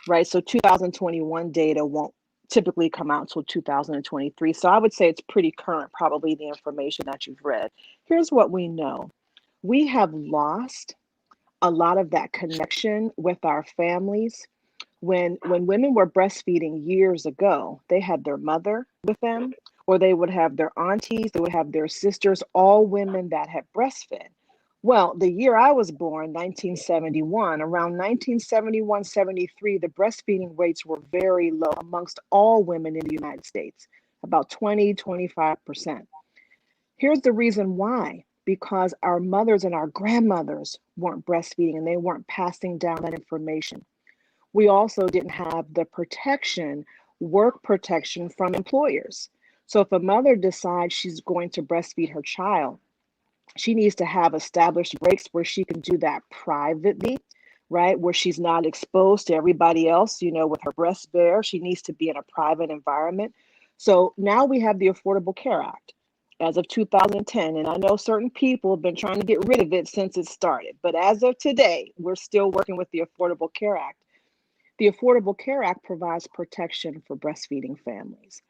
right? So 2021 data won't typically come out until 2023. So I would say it's pretty current, probably the information that you've read. Here's what we know. We have lost a lot of that connection with our families. When women were breastfeeding years ago, they had their mother with them, or they would have their aunties, they would have their sisters, all women that had breastfed. Well, the year I was born, 1971, around 1971, 73, the breastfeeding rates were very low amongst all women in the United States, about 20, 25%. Here's the reason why. Because our mothers and our grandmothers weren't breastfeeding and they weren't passing down that information. we also didn't have the protection, work protection from employers. So if a mother decides she's going to breastfeed her child, she needs to have established breaks where she can do that privately, right? Where she's not exposed to everybody else, with her breast bare. She needs to be in a private environment. So now we have the Affordable Care Act as of 2010. And I know certain people have been trying to get rid of it since it started. But as of today, we're still working with the Affordable Care Act. The Affordable Care Act provides protection for breastfeeding families.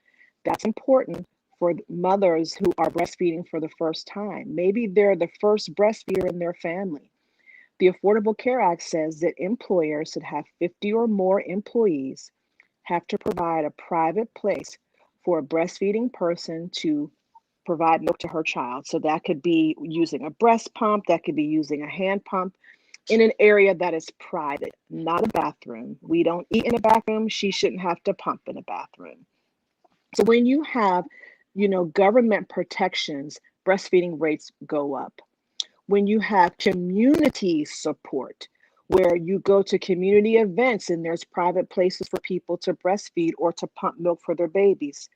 That's important for mothers who are breastfeeding for the first time. Maybe they're the first breastfeeder in their family. The Affordable Care Act says that employers that have 50 or more employees have to provide a private place for a breastfeeding person to provide milk to her child. So that could be using a breast pump, that could be using a hand pump in an area that is private, not a bathroom. We don't eat in a bathroom. She shouldn't have to pump in a bathroom. So when you have, government protections, breastfeeding rates go up. When you have community support, where you go to community events and there's private places for people to breastfeed or to pump milk for their babies,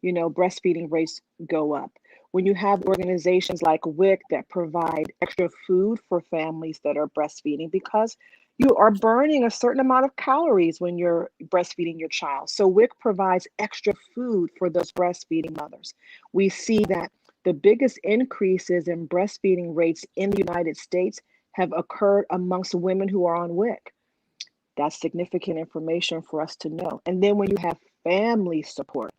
breastfeeding rates go up. When you have organizations like WIC that provide extra food for families that are breastfeeding, because you are burning a certain amount of calories when you're breastfeeding your child. So WIC provides extra food for those breastfeeding mothers. We see that the biggest increases in breastfeeding rates in the United States have occurred amongst women who are on WIC. That's significant information for us to know. And then when you have family support,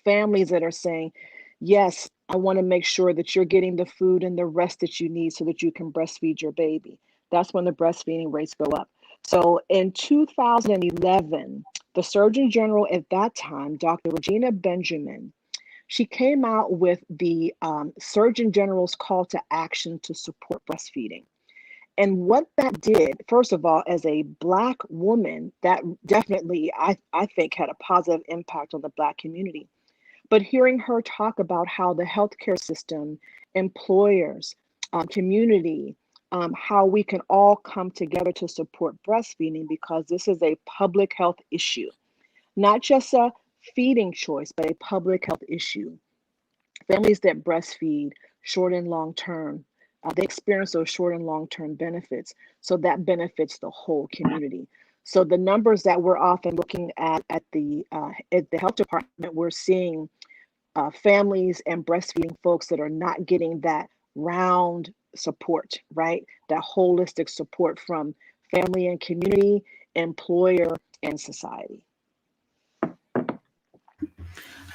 families that are saying, yes, I want to make sure that you're getting the food and the rest that you need so that you can breastfeed your baby. That's when the breastfeeding rates go up. So in 2011, the Surgeon General at that time, Dr. Regina Benjamin, she came out with the Surgeon General's call to action to support breastfeeding. And what that did, first of all, as a Black woman, that definitely, I think, had a positive impact on the Black community. But hearing her talk about how the healthcare system, employers, community, how we can all come together to support breastfeeding, because this is a public health issue, not just a feeding choice, but a public health issue. Families that breastfeed short and long term, they experience those short and long term benefits. So that benefits the whole community. So the numbers that we're often looking at the health department, we're seeing families and breastfeeding folks that are not getting that round support, right? That holistic support from family and community, employer, and society.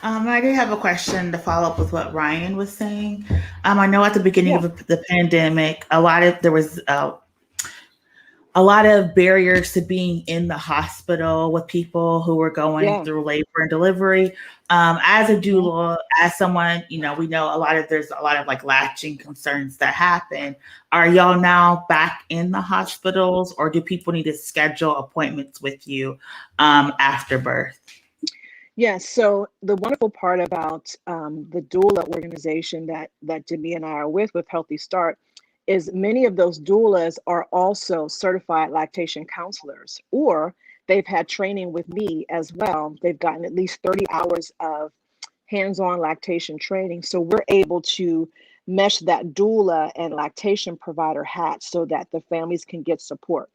I did have a question to follow up with what Ryan was saying. I know at the beginning of the pandemic, there was a lot of barriers to being in the hospital with people who were going through labor and delivery. As a doula, as someone, we know there's a lot of like latching concerns that happen. Are y'all now back in the hospitals, or do people need to schedule appointments with you after birth? Yes. So the wonderful part about the doula organization that Demia and I are with Healthy Start, is many of those doulas are also certified lactation counselors, or they've had training with me as well. They've gotten at least 30 hours of hands-on lactation training. So we're able to mesh that doula and lactation provider hat so that the families can get support.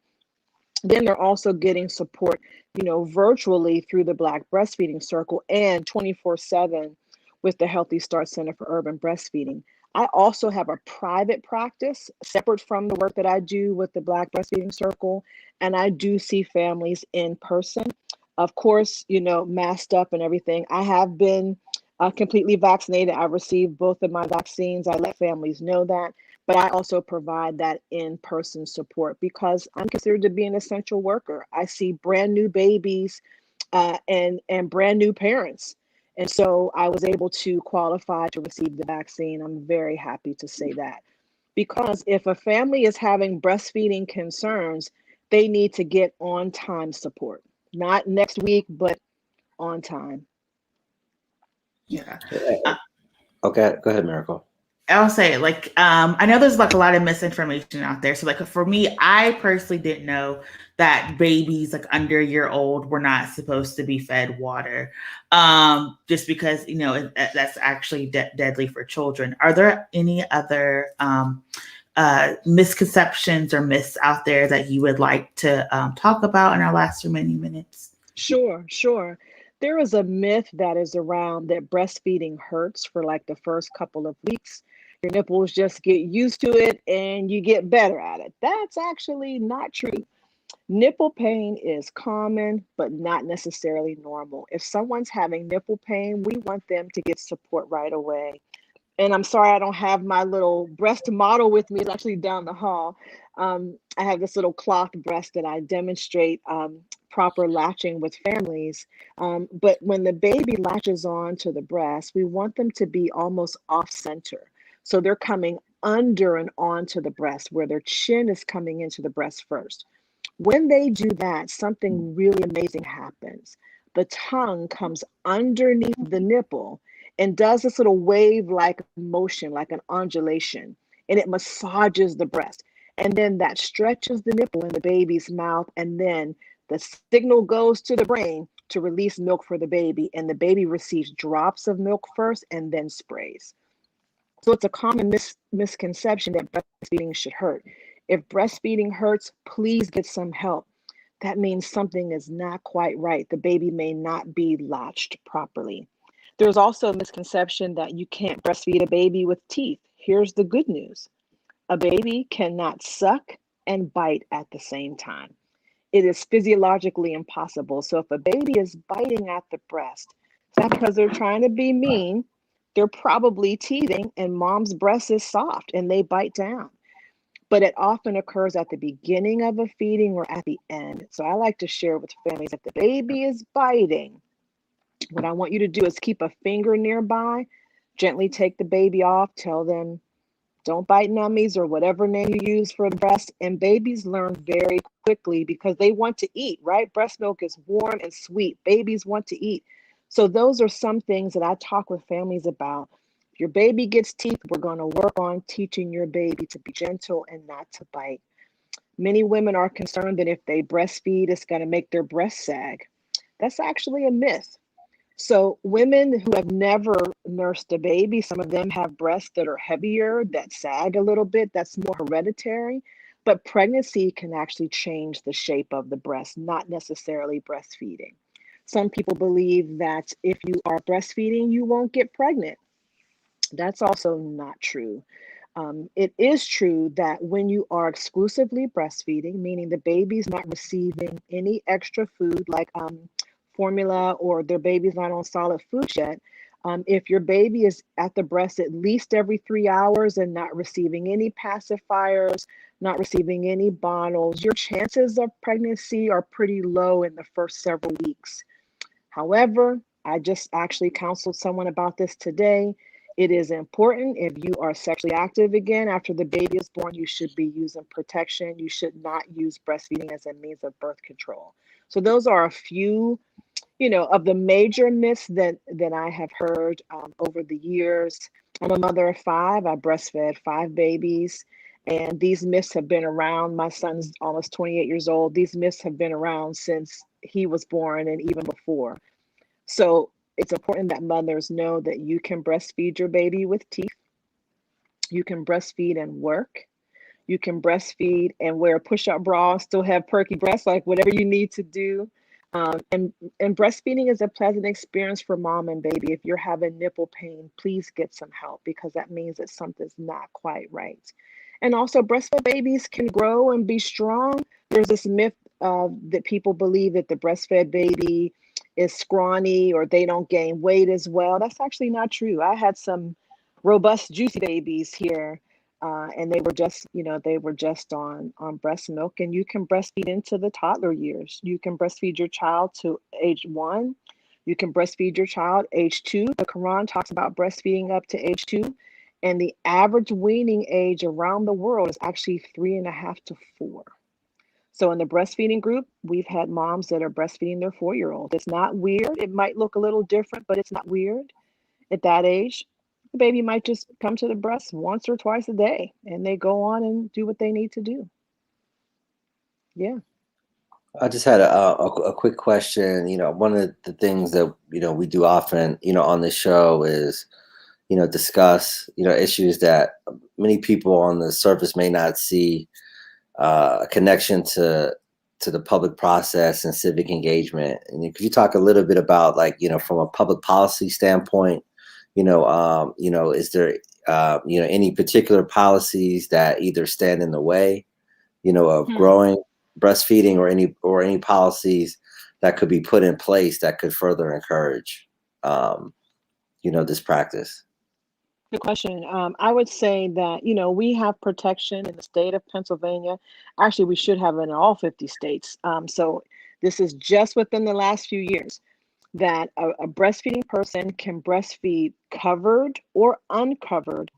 Then they're also getting support, virtually through the Black Breastfeeding Circle and 24/7 with the Healthy Start Center for Urban Breastfeeding. I also have a private practice separate from the work that I do with the Black Breastfeeding Circle, and I do see families in person. Of course, masked up and everything. I have been completely vaccinated. I've received both of my vaccines. I let families know that. But I also provide that in-person support because I'm considered to be an essential worker. I see brand new babies and brand new parents. And so I was able to qualify to receive the vaccine. I'm very happy to say that. Because if a family is having breastfeeding concerns, they need to get on-time support. Not next week, but on time. Yeah. Okay, go ahead, Miracle. I'll say, like, I know there's like a lot of misinformation out there. So, like, for me, I personally didn't know that babies like under a year old were not supposed to be fed water, just because that's actually deadly for children. Are there any other misconceptions or myths out there that you would like to talk about in our last remaining minutes? Sure. There is a myth that is around that breastfeeding hurts for like the first couple of weeks. Your nipples just get used to it and you get better at it. That's actually not true. Nipple pain is common, but not necessarily normal. If someone's having nipple pain, we want them to get support right away. And I'm sorry I don't have my little breast model with me. It's actually down the hall. I have this little cloth breast that I demonstrate proper latching with families. But when the baby latches on to the breast, we want them to be almost off center. So they're coming under and onto the breast where their chin is coming into the breast first. When they do that, something really amazing happens. The tongue comes underneath the nipple and does this little wave-like motion, like an undulation, and it massages the breast. And then that stretches the nipple in the baby's mouth, and then the signal goes to the brain to release milk for the baby, and the baby receives drops of milk first and then sprays. So it's a common misconception that breastfeeding should hurt. If breastfeeding hurts, please get some help. That means something is not quite right. The baby may not be latched properly. There's also a misconception that you can't breastfeed a baby with teeth. Here's the good news. A baby cannot suck and bite at the same time. It is physiologically impossible. So if a baby is biting at the breast, it's not because they're trying to be mean. They're probably teething and mom's breast is soft and they bite down. But it often occurs at the beginning of a feeding or at the end. So I like to share with families if the baby is biting, what I want you to do is keep a finger nearby, gently take the baby off, tell them, don't bite nummies or whatever name you use for the breast. And babies learn very quickly because they want to eat, right? Breast milk is warm and sweet. Babies want to eat. So those are some things that I talk with families about. If your baby gets teeth, we're going to work on teaching your baby to be gentle and not to bite. Many women are concerned that if they breastfeed, it's going to make their breast sag. That's actually a myth. So women who have never nursed a baby, some of them have breasts that are heavier, that sag a little bit. That's more hereditary. But pregnancy can actually change the shape of the breast, not necessarily breastfeeding. Some people believe that if you are breastfeeding, you won't get pregnant. That's also not true. It is true that when you are exclusively breastfeeding, meaning the baby's not receiving any extra food like formula or their baby's not on solid food yet, if your baby is at the breast at least every 3 hours and not receiving any pacifiers, not receiving any bottles, your chances of pregnancy are pretty low in the first several weeks. However, I just actually counseled someone about this today. It is important if you are sexually active again after the baby is born, you should be using protection. You should not use breastfeeding as a means of birth control. So those are a few, of the major myths that I have heard over the years. I'm a mother of 5. I breastfed 5 babies, and these myths have been around. My son's almost 28 years old. These myths have been around since he was born and even before. So it's important that mothers know that you can breastfeed your baby with teeth. You can breastfeed and work. You can breastfeed and wear a push-up bra, still have perky breasts, like whatever you need to do. And breastfeeding is a pleasant experience for mom and baby. If you're having nipple pain, please get some help because that means that something's not quite right. And also, breastfed babies can grow and be strong. There's this myth that people believe that the breastfed baby is scrawny or they don't gain weight as well. That's actually not true. I had some robust, juicy babies here, and they were just on breast milk. And you can breastfeed into the toddler years. You can breastfeed your child to age 1. You can breastfeed your child age 2. The Quran talks about breastfeeding up to age 2. And the average weaning age around the world is actually 3.5 to 4. So in the breastfeeding group, we've had moms that are breastfeeding their 4-year-old. It's not weird. It might look a little different, but it's not weird at that age. The baby might just come to the breast once or twice a day, and they go on and do what they need to do. Yeah. I just had a quick question. One of the things that, we do often, on this show is, discuss, issues that many people on the surface may not see a connection to the public process and civic engagement. And could you talk a little bit about, like, from a public policy standpoint, is there, any particular policies that either stand in the way, of growing breastfeeding, or any policies that could be put in place that could further encourage, this practice? Good question. I would say that, we have protection in the state of Pennsylvania. Actually, we should have it in all 50 states. So this is just within the last few years that a breastfeeding person can breastfeed covered or uncovered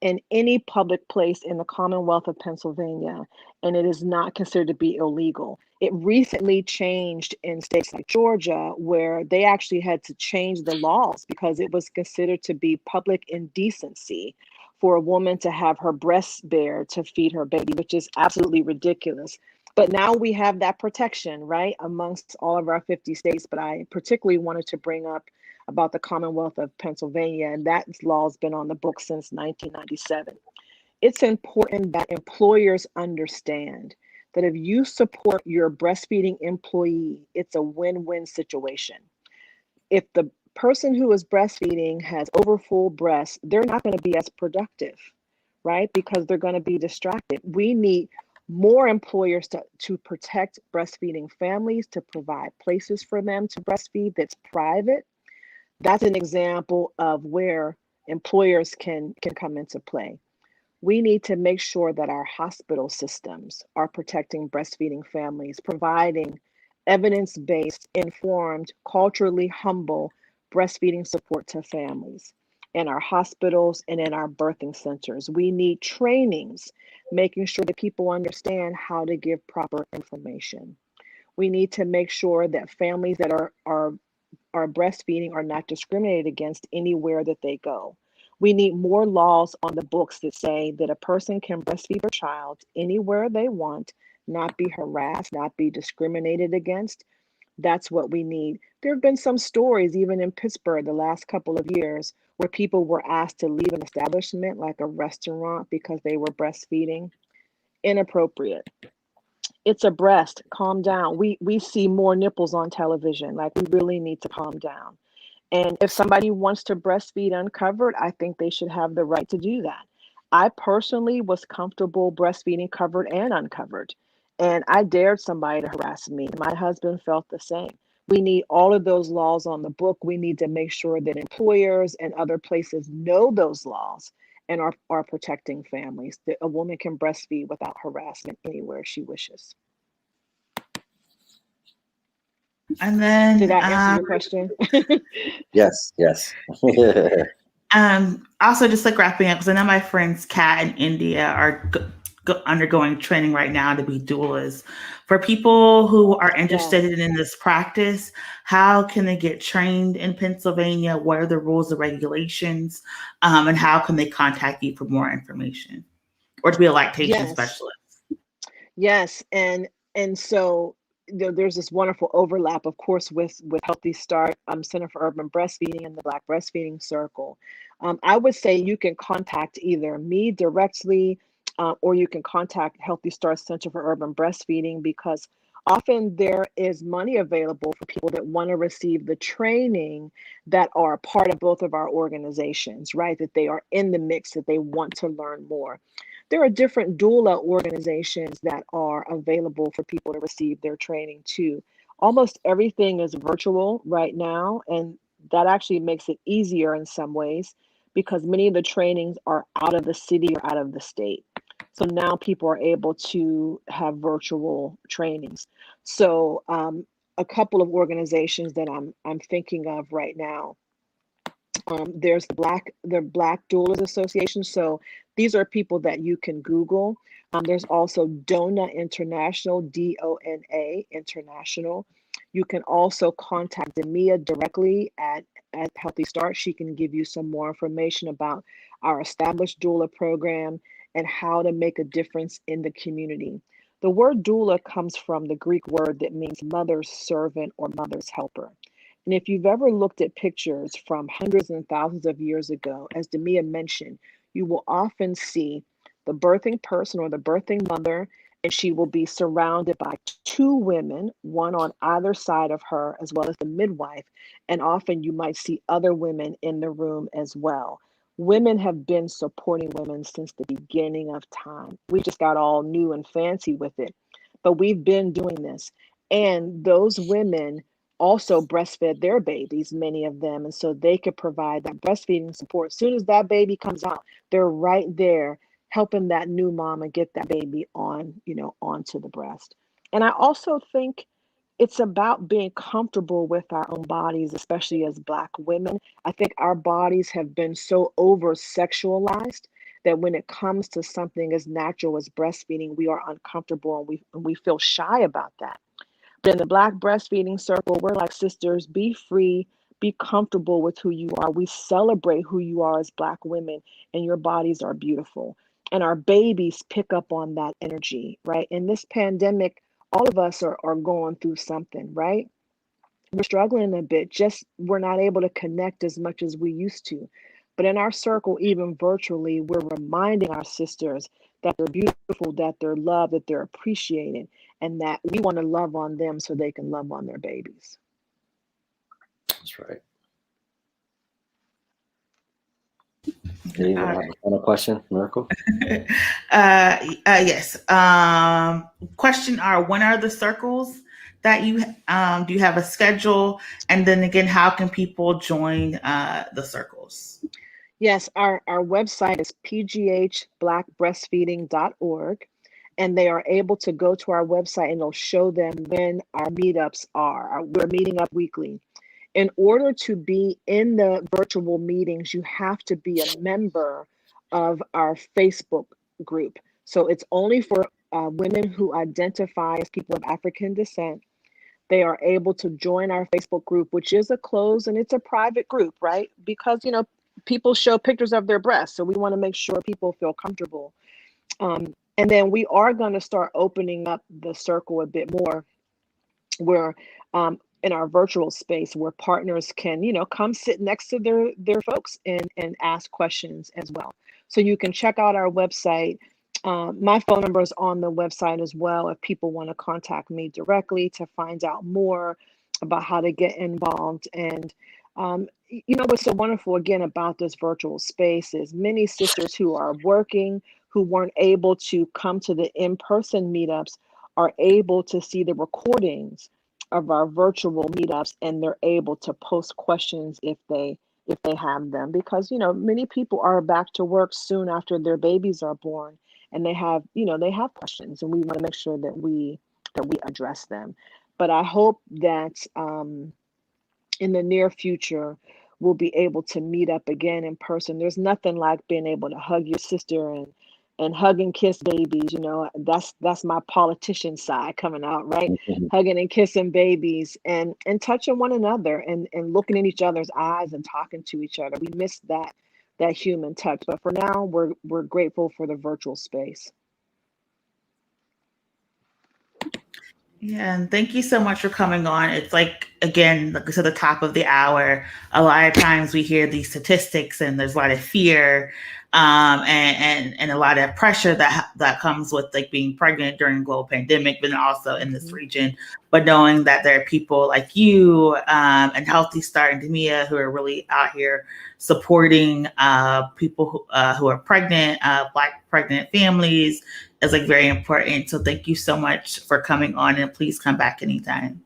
in any public place in the Commonwealth of Pennsylvania, and it is not considered to be illegal. It recently changed in states like Georgia, where they actually had to change the laws because it was considered to be public indecency for a woman to have her breasts bare to feed her baby, which is absolutely ridiculous. But now we have that protection, right, amongst all of our 50 states. But I particularly wanted to bring up about the Commonwealth of Pennsylvania, and that law has been on the books since 1997. It's important that employers understand that if you support your breastfeeding employee, it's a win-win situation. If the person who is breastfeeding has overfull breasts, they're not going to be as productive, right? Because they're going to be distracted. We need more employers to protect breastfeeding families, to provide places for them to breastfeed that's private. That's an example of where employers can come into play. We need to make sure that our hospital systems are protecting breastfeeding families, providing evidence-based, informed, culturally humble breastfeeding support to families in our hospitals and in our birthing centers. We need trainings, making sure that people understand how to give proper information. We need to make sure that families that are breastfeeding are not discriminated against anywhere that they go. We need more laws on the books that say that a person can breastfeed their child anywhere they want, not be harassed, not be discriminated against. That's what we need. There have been some stories, even in Pittsburgh, the last couple of years, where people were asked to leave an establishment like a restaurant because they were breastfeeding. Inappropriate. It's a breast. Calm down. We see more nipples on television. Like, we really need to calm down. And if somebody wants to breastfeed uncovered, I think they should have the right to do that. I personally was comfortable breastfeeding covered and uncovered, and I dared somebody to harass me. My husband felt the same. We need all of those laws on the book. We need to make sure that employers and other places know those laws and are protecting families, that a woman can breastfeed without harassment anywhere she wishes. And then Did that answer your question? Yes. Also, just like wrapping up, because I know my friends Kat and India are undergoing training right now to be doulas. For people who are interested in this practice, how can they get trained in Pennsylvania? What are the rules and regulations? And how can they contact you for more information, or to be a lactation specialist? Yes, and so there's this wonderful overlap, of course, with Healthy Start, Center for Urban Breastfeeding, and the Black Breastfeeding Circle. I would say you can contact either me directly, or you can contact Healthy Start Center for Urban Breastfeeding, because often there is money available for people that want to receive the training that are a part of both of our organizations, right? That they are in the mix, that they want to learn more. There are different doula organizations that are available for people to receive their training too. Almost everything is virtual right now, and that actually makes it easier in some ways because many of the trainings are out of the city or out of the state. So now people are able to have virtual trainings. So a couple of organizations that I'm thinking of right now. There's the Black Doulas Association. So these are people that you can Google. There's also DONA International, DONA International. You can also contact Demia directly at Healthy Start. She can give you some more information about our established doula program and how to make a difference in the community. The word doula comes from the Greek word that means mother's servant or mother's helper. And if you've ever looked at pictures from hundreds and thousands of years ago, as Demia mentioned, you will often see the birthing person or the birthing mother, and she will be surrounded by two women, one on either side of her, as well as the midwife. And often you might see other women in the room as well. Women have been supporting women since the beginning of time. We just got all new and fancy with it, but we've been doing this. And those women also breastfed their babies, many of them, and so they could provide that breastfeeding support. As soon as that baby comes out, they're right there helping that new mama get that baby on, onto the breast. And I also think it's about being comfortable with our own bodies, especially as Black women. I think our bodies have been so over sexualized that when it comes to something as natural as breastfeeding, we are uncomfortable and we feel shy about that. But in the Black breastfeeding circle, we're like, sisters, be free, be comfortable with who you are. We celebrate who you are as Black women, and your bodies are beautiful. And our babies pick up on that energy, right? In this pandemic, all of us are going through something, right? We're struggling a bit, just we're not able to connect as much as we used to. But in our circle, even virtually, we're reminding our sisters that they're beautiful, that they're loved, that they're appreciated, and that we want to love on them so they can love on their babies. That's right. Did anyone have a final question, Miracle? Yes. Question are, when are the circles that you do you have a schedule? And then again, how can people join the circles? Yes, our website is pghblackbreastfeeding.org, and they are able to go to our website and it'll show them when our meetups are. We're meeting up weekly. In order to be in the virtual meetings, you have to be a member of our Facebook group. So it's only for women who identify as people of African descent. They are able to join our Facebook group, which is a closed and it's a private group, right? Because, people show pictures of their breasts. So we want to make sure people feel comfortable. And then we are going to start opening up the circle a bit more where in our virtual space where partners can, come sit next to their folks and ask questions as well. So you can check out our website. My phone number is on the website as well if people want to contact me directly to find out more about how to get involved. And what's so wonderful again about this virtual space is many sisters who are working, who weren't able to come to the in-person meetups, are able to see the recordings of our virtual meetups, and they're able to post questions if they have them, because many people are back to work soon after their babies are born, and they have questions, and we want to make sure that we address them. But I hope that in the near future we'll be able to meet up again in person. There's nothing like being able to hug your sister and hug and kiss babies. That's my politician side coming out, right? Mm-hmm. Hugging and kissing babies and touching one another and looking in each other's eyes and talking to each other. We miss that human touch, but for now we're grateful for the virtual space. Yeah, and thank you so much for coming on. It's like, again, like I said, the top of the hour. A lot of times we hear these statistics and there's a lot of fear and a lot of pressure that comes with like being pregnant during a global pandemic, but also in this region. But knowing that there are people like you and Healthy Start and Demia who are really out here supporting people who are pregnant, Black pregnant families, is like very important. So thank you so much for coming on, and please come back anytime.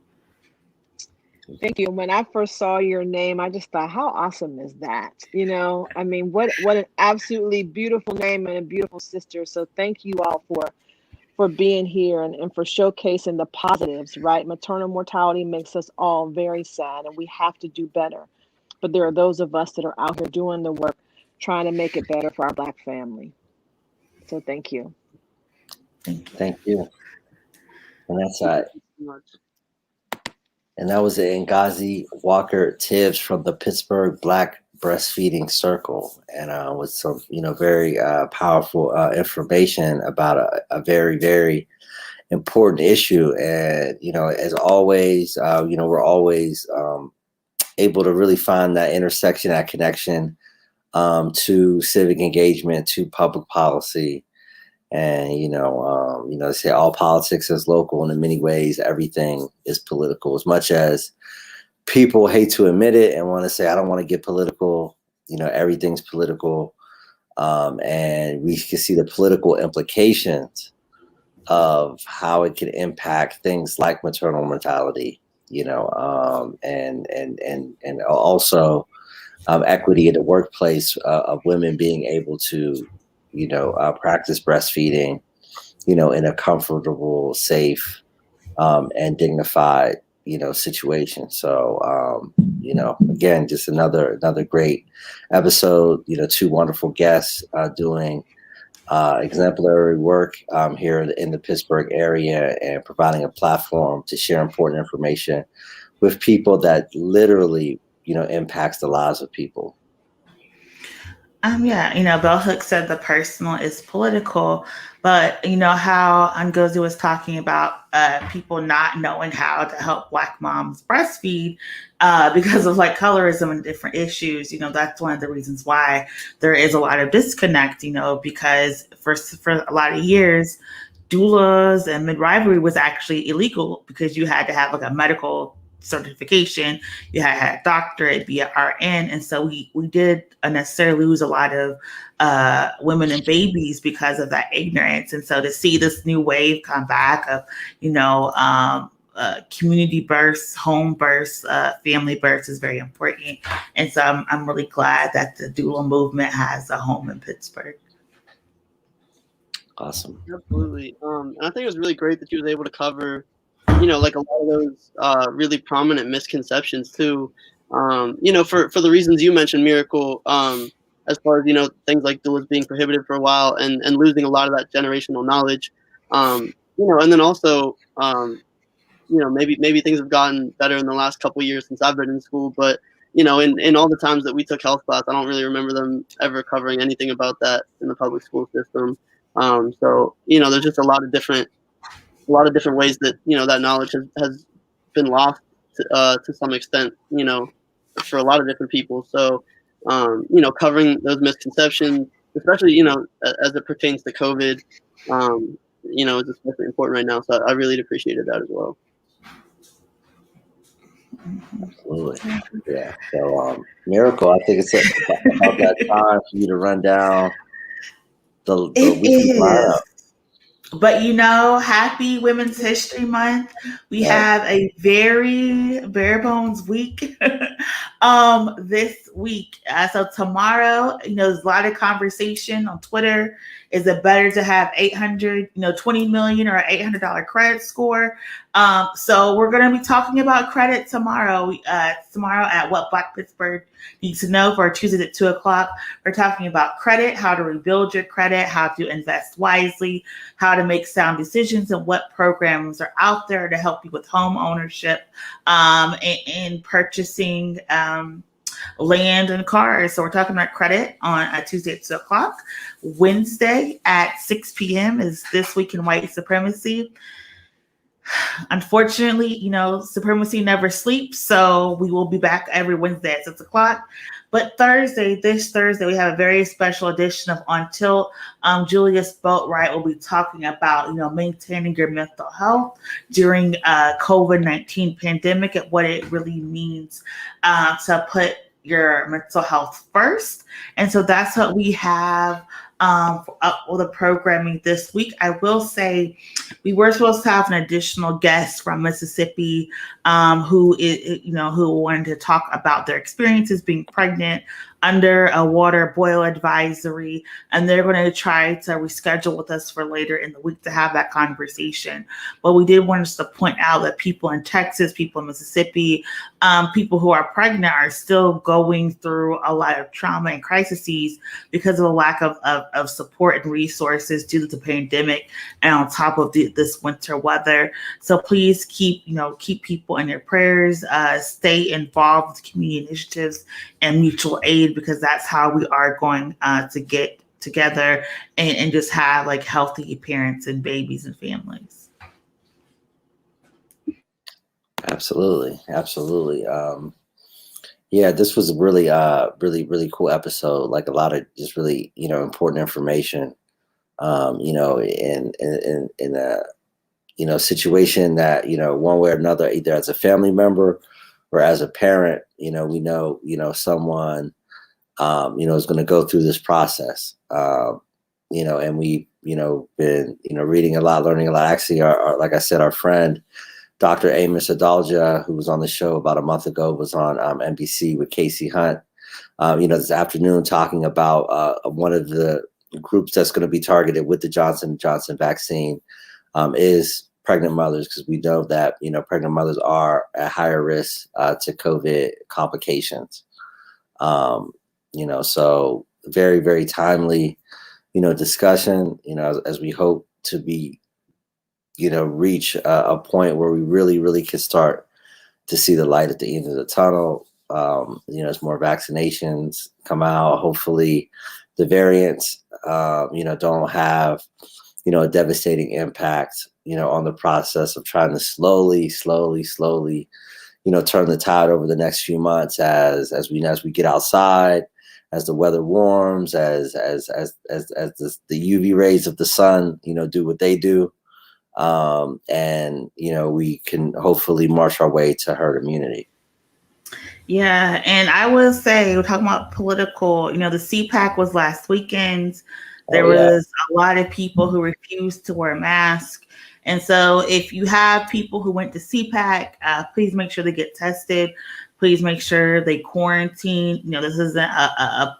Thank you. When I first saw your name, I just thought, how awesome is that? I mean, what an absolutely beautiful name and a beautiful sister. So thank you all for being here and for showcasing the positives, right? Maternal mortality makes us all very sad, and we have to do better. But there are those of us that are out here doing the work, trying to make it better for our Black family. So thank you. Thank you. And that's And that was Ngozi Walker Tibbs from the Pittsburgh Black Breastfeeding Circle, and with some, very powerful information about a very, very important issue. And, as always, we're always able to really find that intersection, that connection to civic engagement, to public policy. And, they say all politics is local, and in many ways, everything is political. As much as people hate to admit it and want to say, I don't want to get political, everything's political. And we can see the political implications of how it can impact things like maternal mortality, and also equity in the workplace of women being able to, practice breastfeeding, in a comfortable, safe, and dignified, situation. So, again, just another great episode, two wonderful guests doing exemplary work here in the Pittsburgh area, and providing a platform to share important information with people that literally, impacts the lives of people. Bell Hooks said the personal is political, but how Ngozi was talking about people not knowing how to help Black moms breastfeed because of like colorism and different issues. That's one of the reasons why there is a lot of disconnect. Because for a lot of years, doulas and midwifery was actually illegal because you had to have like a medical certification, you had to have a doctorate, be an RN, and so we did unnecessarily lose a lot of women and babies because of that ignorance. And so to see this new wave come back of community births, home births, family births is very important. And so I'm really glad that the doula movement has a home in Pittsburgh. Awesome. Absolutely. And I think it was really great that you was able to cover like a lot of those really prominent misconceptions too, for the reasons you mentioned, Miracle, as far as, things like doulas being prohibited for a while and losing a lot of that generational knowledge, and then also, maybe things have gotten better in the last couple of years since I've been in school, but, in all the times that we took health class, I don't really remember them ever covering anything about that in the public school system. So, there's just a lot of different ways that that knowledge has been lost to some extent, for a lot of different people. So covering those misconceptions, especially as it pertains to COVID, is especially important right now. So I really appreciated that as well. Absolutely. Yeah. So Miracle, I think it's about that time for you to run down the weekly lineup. But happy Women's History Month. We have a very bare bones week this week. So tomorrow, there's a lot of conversation on Twitter. Is it better to have 20 million or an $800 credit score? So we're going to be talking about credit tomorrow. Tomorrow at What Black Pittsburgh Needs to Know for Tuesday at 2:00. We're talking about credit, how to rebuild your credit, how to invest wisely, how to make sound decisions, and what programs are out there to help you with home ownership and purchasing land and cars. So we're talking about credit on Tuesday at 2:00. Wednesday at 6 p.m. is This Week in White Supremacy. Unfortunately, supremacy never sleeps, so we will be back every Wednesday at 6:00. But this Thursday, we have a very special edition of On Tilt. Julius Boatwright will be talking about, maintaining your mental health during COVID-19 pandemic and what it really means to put your mental health first. And so that's what we have for the programming this week. I will say we were supposed to have an additional guest from Mississippi who wanted to talk about their experiences being pregnant under a water boil advisory, and they're going to try to reschedule with us for later in the week to have that conversation. But we did want us to point out that people in Texas, people in Mississippi, people who are pregnant are still going through a lot of trauma and crises because of a lack of of support and resources due to the pandemic and on top of this winter weather. So please keep people in your prayers, stay involved with community initiatives and mutual aid, because that's how we are going to get together and just have like healthy parents and babies and families. Absolutely. Yeah, this was a really, really cool episode. Like a lot of just really, important information. In a, situation that, one way or another, either as a family member or as a parent, we know, someone, is going to go through this process. And we, been, reading a lot, learning a lot. Actually, our like I said, our friend, Dr. Amos Adalja, who was on the show about a month ago, was on NBC with Casey Hunt, this afternoon, talking about one of the groups that's going to be targeted with the Johnson & Johnson vaccine is pregnant mothers, because we know that, pregnant mothers are at higher risk to COVID complications. So very, very timely, discussion, as we hope to be, reach a point where we really, really can start to see the light at the end of the tunnel. As more vaccinations come out, hopefully the variants, don't have, a devastating impact, on the process of trying to slowly, turn the tide over the next few months as we get outside, as the weather warms, as the UV rays of the sun, do what they do. And we can hopefully march our way to herd immunity. Yeah, and I will say, we're talking about political, the CPAC was last weekend. There was a lot of people who refused to wear masks. And so if you have people who went to CPAC, please make sure they get tested. Please make sure they quarantine. This isn't a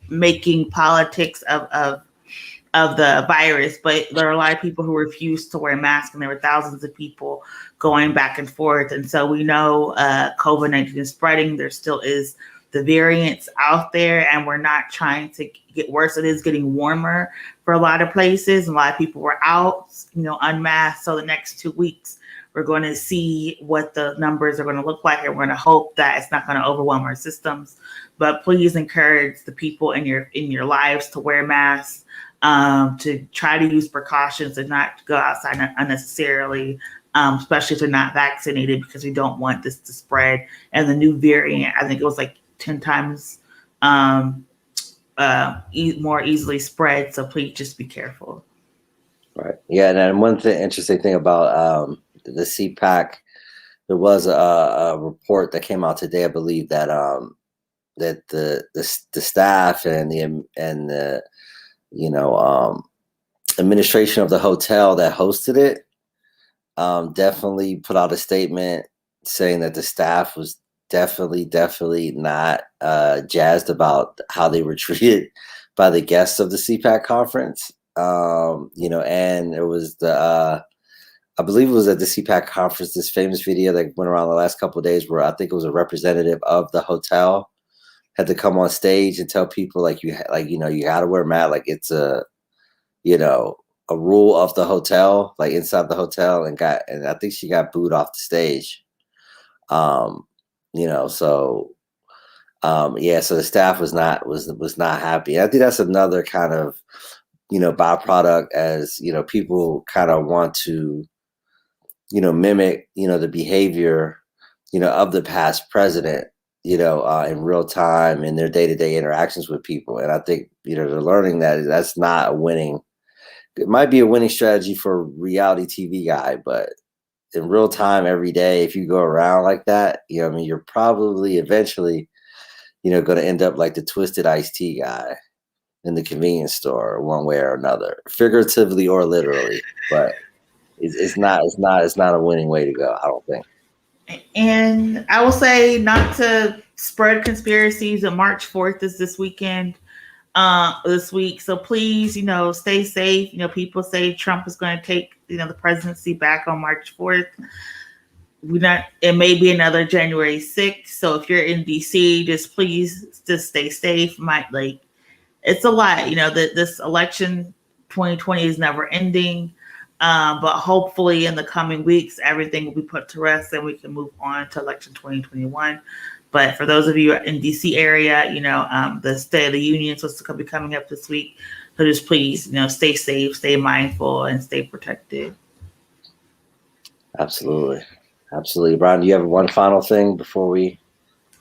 making politics of the virus, but there are a lot of people who refused to wear masks, and there were thousands of people going back and forth. And so we know COVID-19 is spreading. There still is the variants out there, and we're not trying to get worse. It is getting warmer for a lot of places. A lot of people were out, unmasked. So the next 2 weeks, we're going to see what the numbers are going to look like, and we're going to hope that it's not going to overwhelm our systems. But please encourage the people in your lives to wear masks, to try to use precautions and not go outside unnecessarily, especially if they're not vaccinated, because we don't want this to spread. And the new variant, I think it was like 10 times more easily spread. So please just be careful. Right. Yeah. And then one interesting thing about the CPAC, there was a report that came out today, I believe, that that the staff and the administration of the hotel that hosted it definitely put out a statement saying that the staff was definitely not jazzed about how they were treated by the guests of the CPAC conference. And it was I believe it was at the CPAC conference, this famous video that went around the last couple of days, where I think it was a representative of the hotel had to come on stage and tell people you got to wear a mask, like it's a rule of the hotel, like inside the hotel, and I think she got booed off the stage. So the staff was not happy. I think that's another kind of byproduct, as people kind of want to mimic the behavior of the past president in real time in their day-to-day interactions with people. And I think they're learning that that's not a winning. It might be a winning strategy for a reality TV guy, but in real time every day, if you go around like that, you're probably eventually going to end up like the twisted iced tea guy in the convenience store, one way or another, figuratively or literally. But it's not a winning way to go, I don't think. And I will say, not to spread conspiracies, but March 4th is this weekend, this week. So please, stay safe. People say Trump is going to take, the presidency back on March 4th. It may be another January 6th. So if you're in DC, please stay safe. it's a lot. You know, that this election 2020 is never ending. But hopefully in the coming weeks, everything will be put to rest and we can move on to election 2021. But for those of you in DC area, you know, the State of the Union is supposed to be coming up this week. So just please, you know, stay safe, stay mindful, and stay protected. Absolutely. Absolutely. Brian, do you have one final thing before we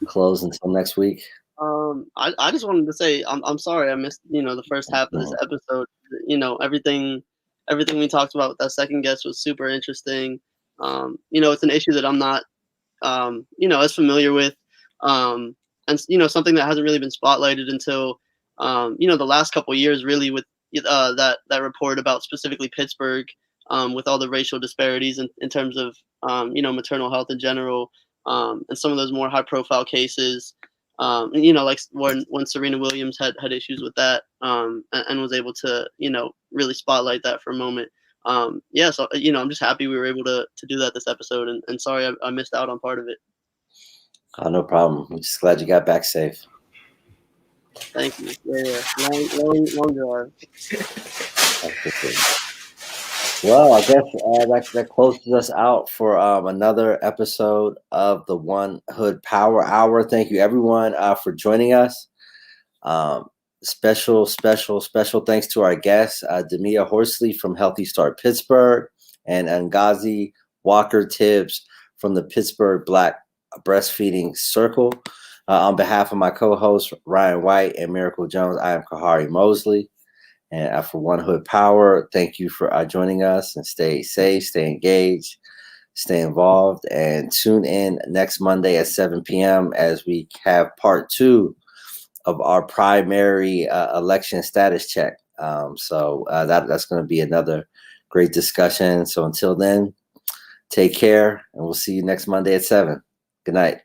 close until next week? I just wanted to say I'm sorry I missed, you know, the first half of this episode. You know, everything we talked about with that second guest was super interesting. You know, it's an issue that I'm not you know, as familiar with. And you know, something that hasn't really been spotlighted until you know, the last couple of years, really, with that report about specifically Pittsburgh, with all the racial disparities in terms of you know, maternal health in general, and some of those more high profile cases. You know, like when Serena Williams had issues with that, and was able to, you know, really spotlight that for a moment. Yeah, so you know, I'm just happy we were able to do that this episode, and sorry I missed out on part of it. Oh, no problem. I'm just glad you got back safe. Thank you. Yeah. Long drive. Well, I guess that closes us out for another episode of the One Hood Power Hour. Thank you, everyone, for joining us. Special thanks to our guests, Demia Horsley from Healthy Start Pittsburgh and Ngozi Walker Tibbs from the Pittsburgh Black Breastfeeding Circle. On behalf of my co-hosts, Ryan White and Miracle Jones, I am Kahari Mosley. And for One Hood Power, thank you for joining us, and stay safe, stay engaged, stay involved, and tune in next Monday at 7 p.m. as we have part 2 of our primary election status check. So that's going to be another great discussion. So until then, take care, and we'll see you next Monday at 7. Good night.